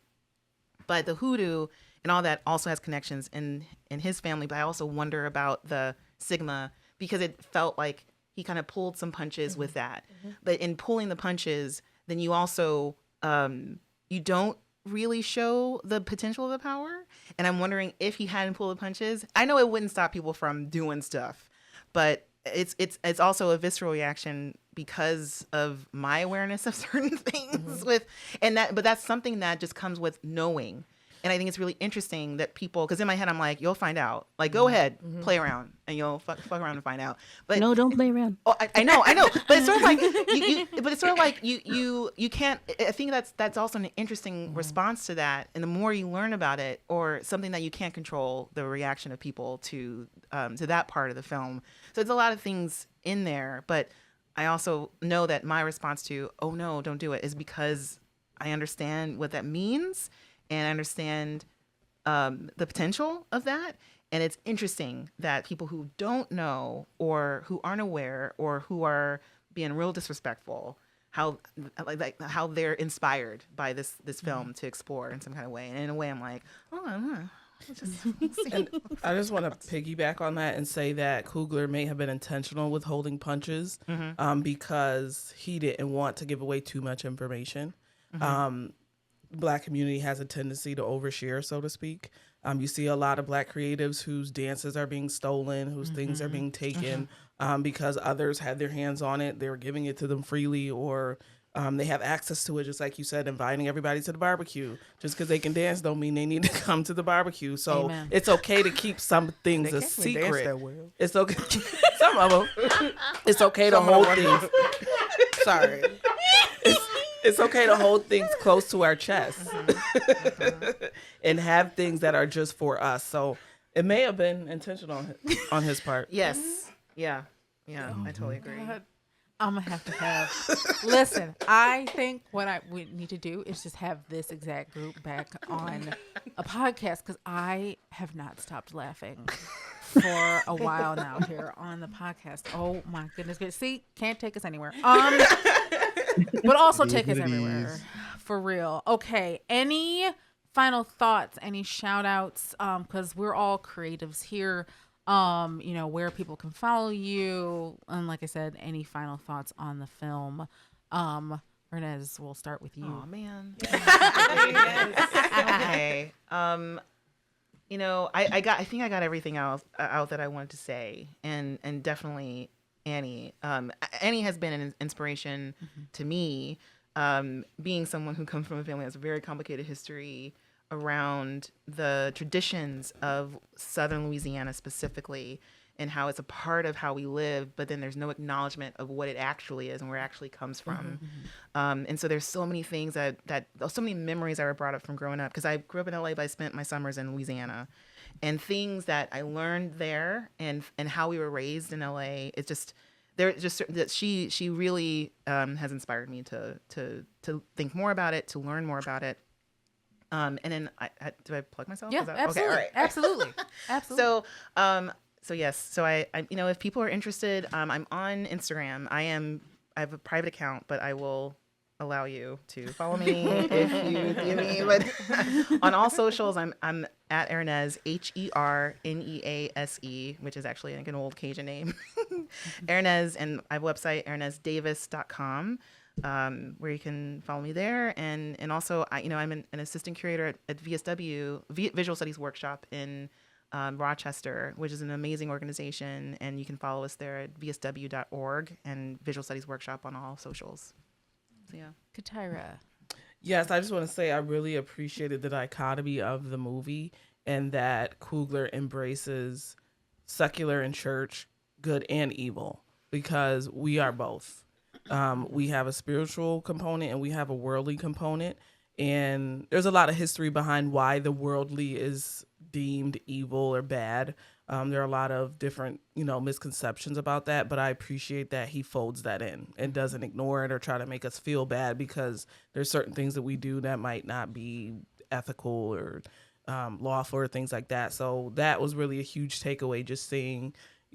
but the hoodoo and all that also has connections in his family. But I also wonder about the stigma, because it felt like he kind of pulled some punches with that. But in pulling the punches, then you also, you don't really show the potential of the power. And I'm wondering if he hadn't pulled the punches, I know it wouldn't stop people from doing stuff, but it's also a visceral reaction because of my awareness of certain things but that's something that just comes with knowing. And I think it's really interesting that people, because in my head I'm like, you'll find out. Like, go ahead, play around, and you'll fuck around and find out. But no, don't play around. Oh, I know. But it's sort of like you can't. I think that's also an interesting response to that. And the more you learn about it, or something that you can't control, the reaction of people to that part of the film. So there's a lot of things in there. But I also know that my response to, oh no, don't do it, is because I understand what that means. And I understand the potential of that. And it's interesting that people who don't know, or who aren't aware, or who are being real disrespectful, how they're inspired by this film to explore in some kind of way. And in a way, I'm like, And I just want to piggyback on that and say that Coogler may have been intentional with holding punches because he didn't want to give away too much information. Black community has a tendency to overshare, so to speak. You see a lot of Black creatives whose dances are being stolen, whose things are being taken because others had their hands on it. They were giving it to them freely, or They have access to it, just like you said, inviting everybody to the barbecue. Just because they can dance don't mean they need to come to the barbecue. So Amen. it's okay to keep some things They a can't even dance secret. that well. It's okay. Some of them. It's okay to hold things. Sorry. It's okay to hold things close to our chest and have things that are just for us. So it may have been intentional on his part. Yes. Yeah. Yeah. I totally agree. God, I'm gonna have to have. Listen, I think what we need to do is just have this exact group back on a podcast because I have not stopped laughing for a while now here on the podcast. Oh my goodness, good. See, can't take us anywhere. But also take us everywhere for real. Okay, any final thoughts? Any shout outs? Because we're all creatives here. Where people can follow you. And like I said, any final thoughts on the film? Hernease, we'll start with you. Oh man. Okay. I think I got everything out that I wanted to say, and definitely Annie. Annie has been an inspiration to me, being someone who comes from a family that has a very complicated history around the traditions of Southern Louisiana specifically, and how it's a part of how we live, but then there's no acknowledgement of what it actually is and where it actually comes from. And so there's so many things that so many memories that were brought up from growing up, because I grew up in LA, but I spent my summers in Louisiana, and things that I learned there and how we were raised in LA. It's just that she really has inspired me to think more about it, to learn more about it. And then do I plug myself? Yeah, absolutely. Okay, all right. Absolutely. So yes. So I if people are interested, I'm on Instagram. I have a private account, but I will allow you to follow me if you give me. But on all socials, I'm at Hernease, HERNEASE, which is actually like an old Cajun name. Hernease, and I have a website, herneasedavis.com. Where you can follow me there, and also I'm an assistant curator at VSW Visual Studies Workshop in Rochester, which is an amazing organization, and you can follow us there at vsw.org and Visual Studies Workshop on all socials. So yeah. CaTyra. Yes, I just want to say I really appreciated the dichotomy of the movie, and that Coogler embraces secular and church, good and evil, because we are both. We have a spiritual component and we have a worldly component. And there's a lot of history behind why the worldly is deemed evil or bad. There are a lot of different, misconceptions about that. But I appreciate that he folds that in and doesn't ignore it or try to make us feel bad because there's certain things that we do that might not be ethical or lawful or things like that. So that was really a huge takeaway, just seeing,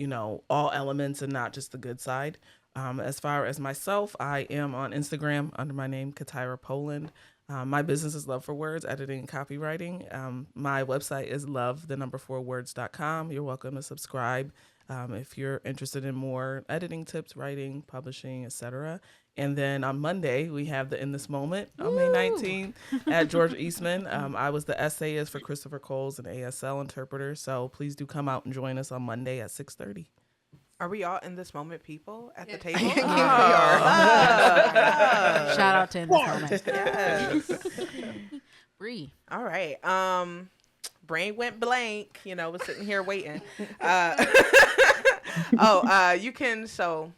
all elements and not just the good side. As far as myself, I am on Instagram under my name, CaTyra Polland. My business is Love for Words, editing and copywriting. My website is love4words.com. You're welcome to subscribe if you're interested in more editing tips, writing, publishing, etc. And then on Monday, we have the In This Moment on May 19th at George Eastman. I was the essayist for Christopher Cole's and ASL interpreter. So please do come out and join us on Monday at 6:30. Are we all in this moment, people, at the table? Shout out to In This Moment. Yes. Bree. All right. Brain went blank. Was sitting here waiting. You can. So,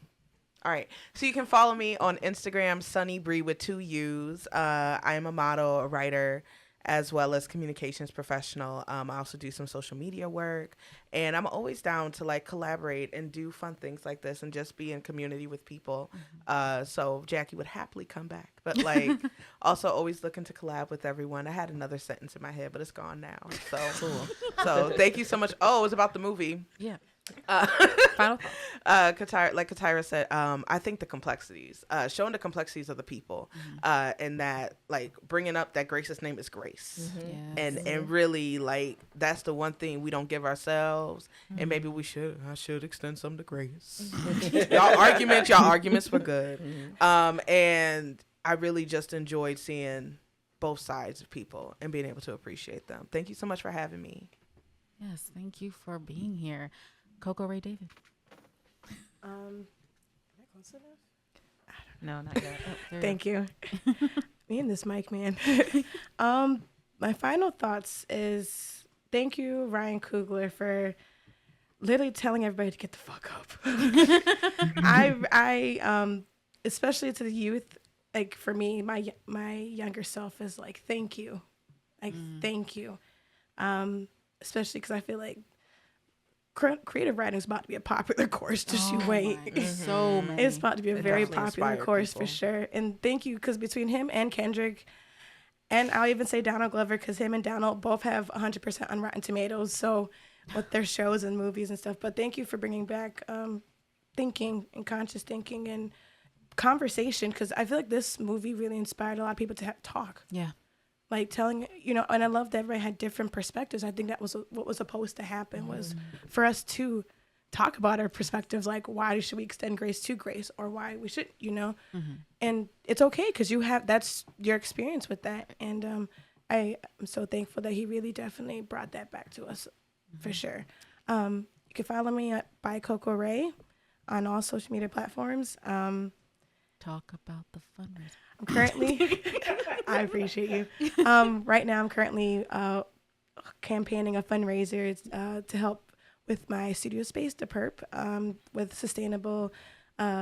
all right. So you can follow me on Instagram, Sunny Bree with 2 U's. I am a model, a writer, as well as communications professional. I also do some social media work, and I'm always down to collaborate and do fun things like this and just be in community with people. So Jackie would happily come back, but also always looking to collab with everyone. I had another sentence in my head, but it's gone now. So cool. So thank you so much. Oh, it was about the movie. Yeah. Final CaTyra, like CaTyra said, I think the complexities, showing the complexities of the people, and that bringing up that Grace's name is Grace, and really that's the one thing we don't give ourselves, and maybe I should extend some to Grace. y'all arguments were good, and I really just enjoyed seeing both sides of people and being able to appreciate them. Thank you so much for having me. Yes, thank you for being here. Rae David. Am I close enough? I don't No, not yet. Thank you. Me and this mic, man. My final thoughts is thank you, Ryan Coogler, for literally telling everybody to get the fuck up. I especially to the youth, like for me, my younger self is like, thank you, like thank you, especially because I feel like creative writing is about to be a popular course. Just you wait. So many. It's about to be a very definitely popular inspired course people. for sure. And thank you, because between him and Kendrick, and I'll even say Donald Glover, because him and Donald both have 100% on Rotten Tomatoes. So with their shows and movies and stuff. But thank you for bringing back thinking and conscious thinking and conversation, because I feel like this movie really inspired a lot of people to talk. Yeah. Like telling, and I love that everybody had different perspectives. I think that was what was supposed to happen, was for us to talk about our perspectives, like why should we extend grace to grace, or why we should, and it's okay because that's your experience with that. And I am so thankful that he really definitely brought that back to us for sure. You can follow me at by Coco Rae on all social media platforms. Talk about the fundraiser. I'm currently, I appreciate you. Right now, I'm currently campaigning a fundraiser to help with my studio space, The Perp, with sustainable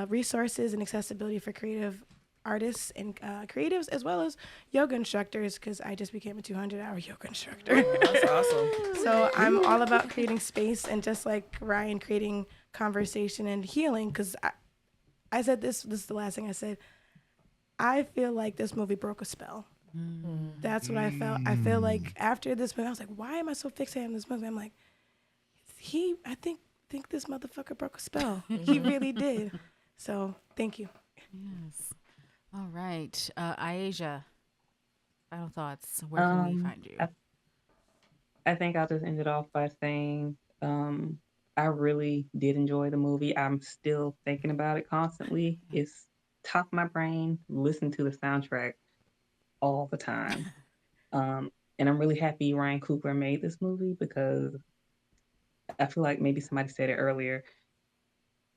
resources and accessibility for creative artists and creatives, as well as yoga instructors, because I just became a 200-hour yoga instructor. That's awesome. So I'm all about creating space, and just like Ryan, creating conversation and healing, because I said this is the last thing I said. I feel like this movie broke a spell. That's what I felt. I feel like after this movie, I was like, why am I so fixated on this movie? I'm like, I think this motherfucker broke a spell. He really did. So thank you. Yes. All right. Iasia, final thoughts. Where can we find you? I think I'll just end it off by saying I really did enjoy the movie. I'm still thinking about it constantly. It's top of my brain, listen to the soundtrack all the time. And I'm really happy Ryan Coogler made this movie, because I feel like maybe somebody said it earlier.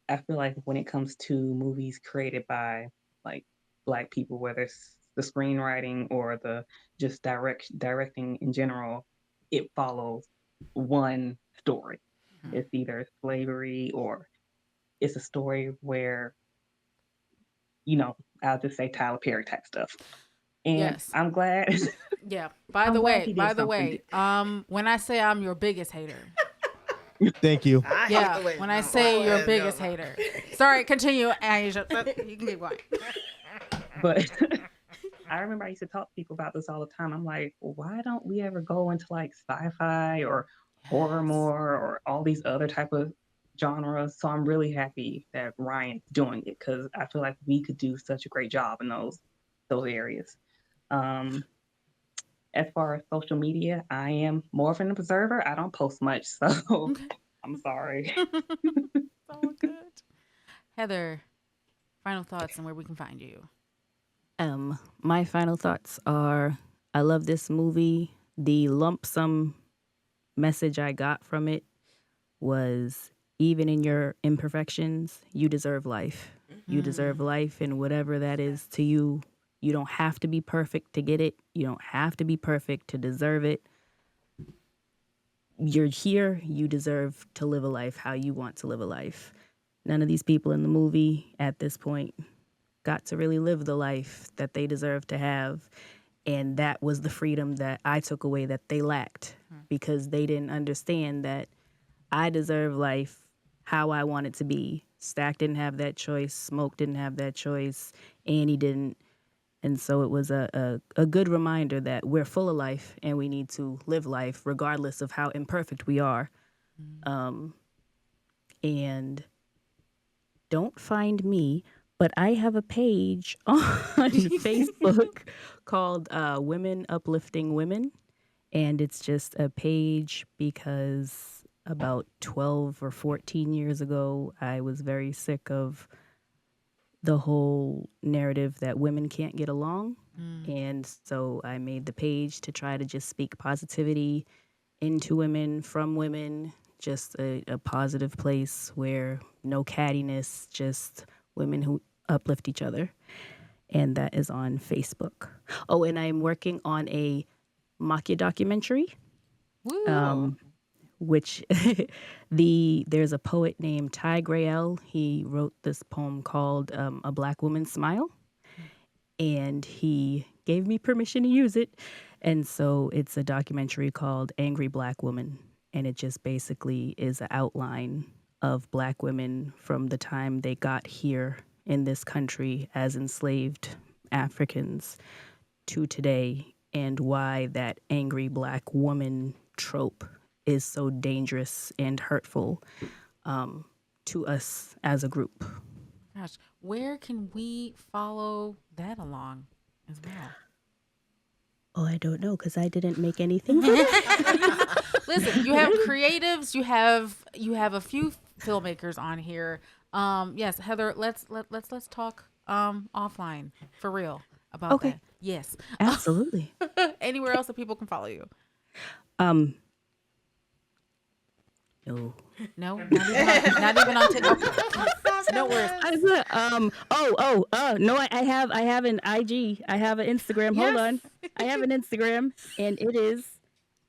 I feel like when it comes to movies created by like Black people, whether it's the screenwriting or the just directing in general, it follows one story. It's either slavery or it's a story where, I'll just say Tyler Perry type stuff. And Yes. I'm glad. Yeah. By the way, when I say I'm your biggest hater. Thank you. Yeah. When I say your biggest hater. Sorry, continue, Iasia. You can keep going. But I remember I used to talk to people about this all the time. I'm like, why don't we ever go into like sci-fi or horror more, or all these other type of genres? So I'm really happy that Ryan's doing it, because I feel like we could do such a great job in those areas. As far as social media, I am more of an observer. I don't post much, so I'm sorry. It's all good. Heather, final thoughts and where we can find you. My final thoughts are, I love this movie. The lump sum message I got from it was, even in your imperfections, you deserve life. You deserve life, and whatever that is to you. You don't have to be perfect to get it. You don't have to be perfect to deserve it. You're here. You deserve to live a life how you want to live a life. None of these people in the movie at this point got to really live the life that they deserve to have. And that was the freedom that I took away that they lacked, because they didn't understand that I deserve life how I want it to be. Stack didn't have that choice. Smoke didn't have that choice. Annie didn't. And so it was a good reminder that we're full of life and we need to live life regardless of how imperfect we are. And don't find me, but I have a page on Facebook called Women Uplifting Women. And it's just a page because about 12 or 14 years ago, I was very sick of the whole narrative that women can't get along. And so I made the page to try to just speak positivity into women, from women, just a positive place where no cattiness, just women who uplift each other. And that is on Facebook. Oh, and I'm working on a Makia documentary. Woo. Which there's a poet named T.A.G.O.E. He wrote this poem called A Black Woman's Smile. And he gave me permission to use it. And so it's a documentary called Angry Black Woman. And it just basically is an outline of Black women from the time they got here in this country as enslaved Africans to today, and why that angry Black woman trope is so dangerous and hurtful to us as a group. Gosh, where can we follow that along as well? Oh, I don't know, because I didn't make anything. Listen, you have creatives, you have a few filmmakers on here. Yes, Heather, let's talk offline for real about Okay. that. Yes, Absolutely. Anywhere else that people can follow you? No. No, not even on TikTok. No worries. No, I have an IG. I have an Instagram. Hold on. I have an Instagram, and it is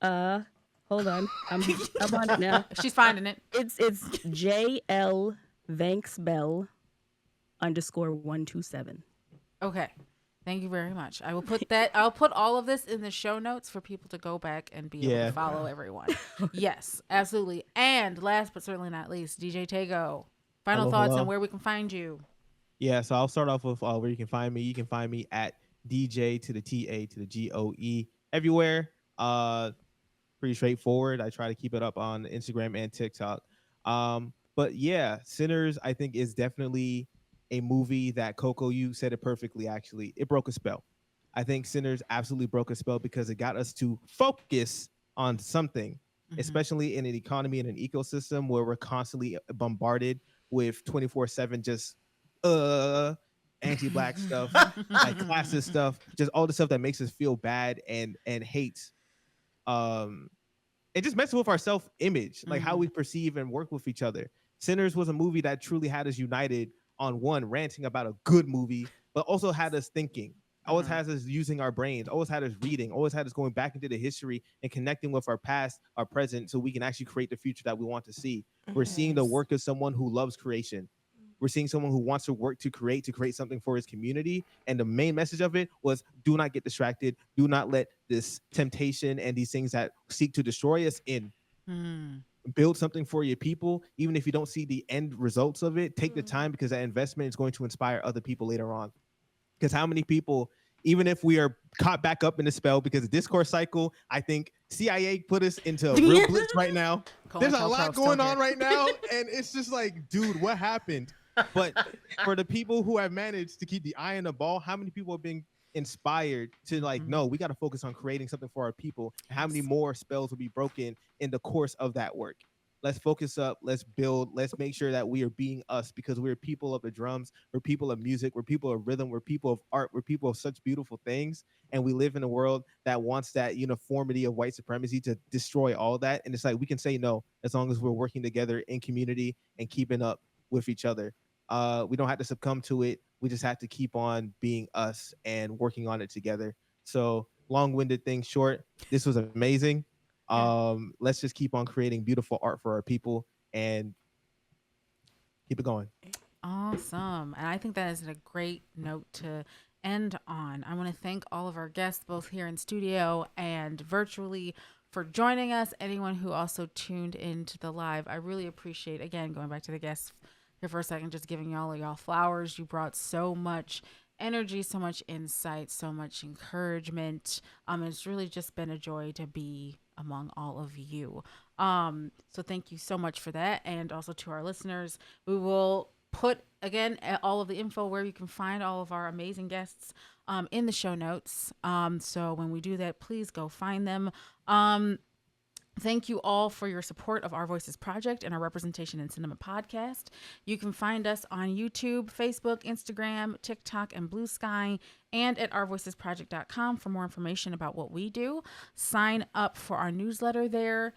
hold on. I'm on it now. She's finding it. It's JL Vanksbell _127. Okay. Thank you very much. I will put that. I'll put all of this in the show notes for people to go back and be able to follow everyone. Yes, absolutely. And last but certainly not least, DJ T.A.G.O.E. Final thoughts on where we can find you. Yeah, so I'll start off with where you can find me. You can find me at DJ to the TA to the GOE everywhere. Pretty straightforward. I try to keep it up on Instagram and TikTok. But yeah, Sinners, I think, is definitely a movie that Coco, you said it perfectly, actually. It broke a spell. I think Sinners absolutely broke a spell because it got us to focus on something, especially in an economy and an ecosystem where we're constantly bombarded with 24/7 just anti-Black stuff, like classist stuff, just all the stuff that makes us feel bad and hate. It just messes with our self-image, like how we perceive and work with each other. Sinners was a movie that truly had us united on one, ranting about a good movie, but also had us thinking. Always has us using our brains, always had us reading, always had us going back into the history and connecting with our past, our present, so we can actually create the future that we want to see. We're seeing the work of someone who loves creation. We're seeing someone who wants to work to create something for his community. And the main message of it was, do not get distracted. Do not let this temptation and these things that seek to destroy us in. Build something for your people. Even if you don't see the end results of it, take the time, because that investment is going to inspire other people later on. Because how many people, even if we are caught back up in the spell, because the discourse cycle, I think CIA put us into a real blitz right now. There's a lot going on right now, and it's just like, dude, what happened? But for the people who have managed to keep the eye on the ball, how many people have been inspired to like, no, we got to focus on creating something for our people? How many more spells will be broken in the course of that work? Let's focus up. Let's build. Let's make sure that we are being us, because we're people of the drums. We're people of music. We're people of rhythm. We're people of art. We're people of such beautiful things. And we live in a world that wants that uniformity of white supremacy to destroy all that. And it's like, we can say no as long as we're working together in community and keeping up with each other. We don't have to succumb to it. We just have to keep on being us and working on it together. So long-winded thing short, this was amazing. Let's just keep on creating beautiful art for our people and keep it going. Awesome. And I think that is a great note to end on. I want to thank all of our guests, both here in studio and virtually, for joining us. Anyone who also tuned into the live, I really appreciate, again, going back to the guests here for a second, just giving y'all flowers. You brought so much energy, so much insight, so much encouragement. It's really just been a joy to be among all of you. So thank you so much for that. And also to our listeners, we will put, again, all of the info where you can find all of our amazing guests in the show notes. So when we do that, please go find them. Thank you all for your support of Our Voices Project and our Representation in Cinema podcast. You can find us on YouTube, Facebook, Instagram, TikTok, and Blue Sky, and at ourvoicesproject.com for more information about what we do. Sign up for our newsletter there.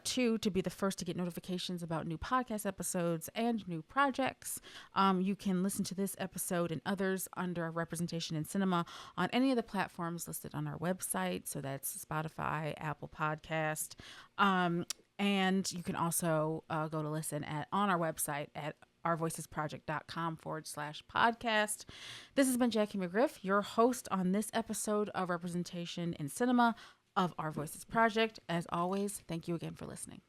2, to be the first to get notifications about new podcast episodes and new projects. You can listen to this episode and others under Representation in Cinema on any of the platforms listed on our website. So that's Spotify, Apple Podcast. And you can also go to listen on our website at ourvoicesproject.com/podcast. This has been Jackie McGriff, your host on this episode of Representation in Cinema of Our Voices Project. As always, thank you again for listening.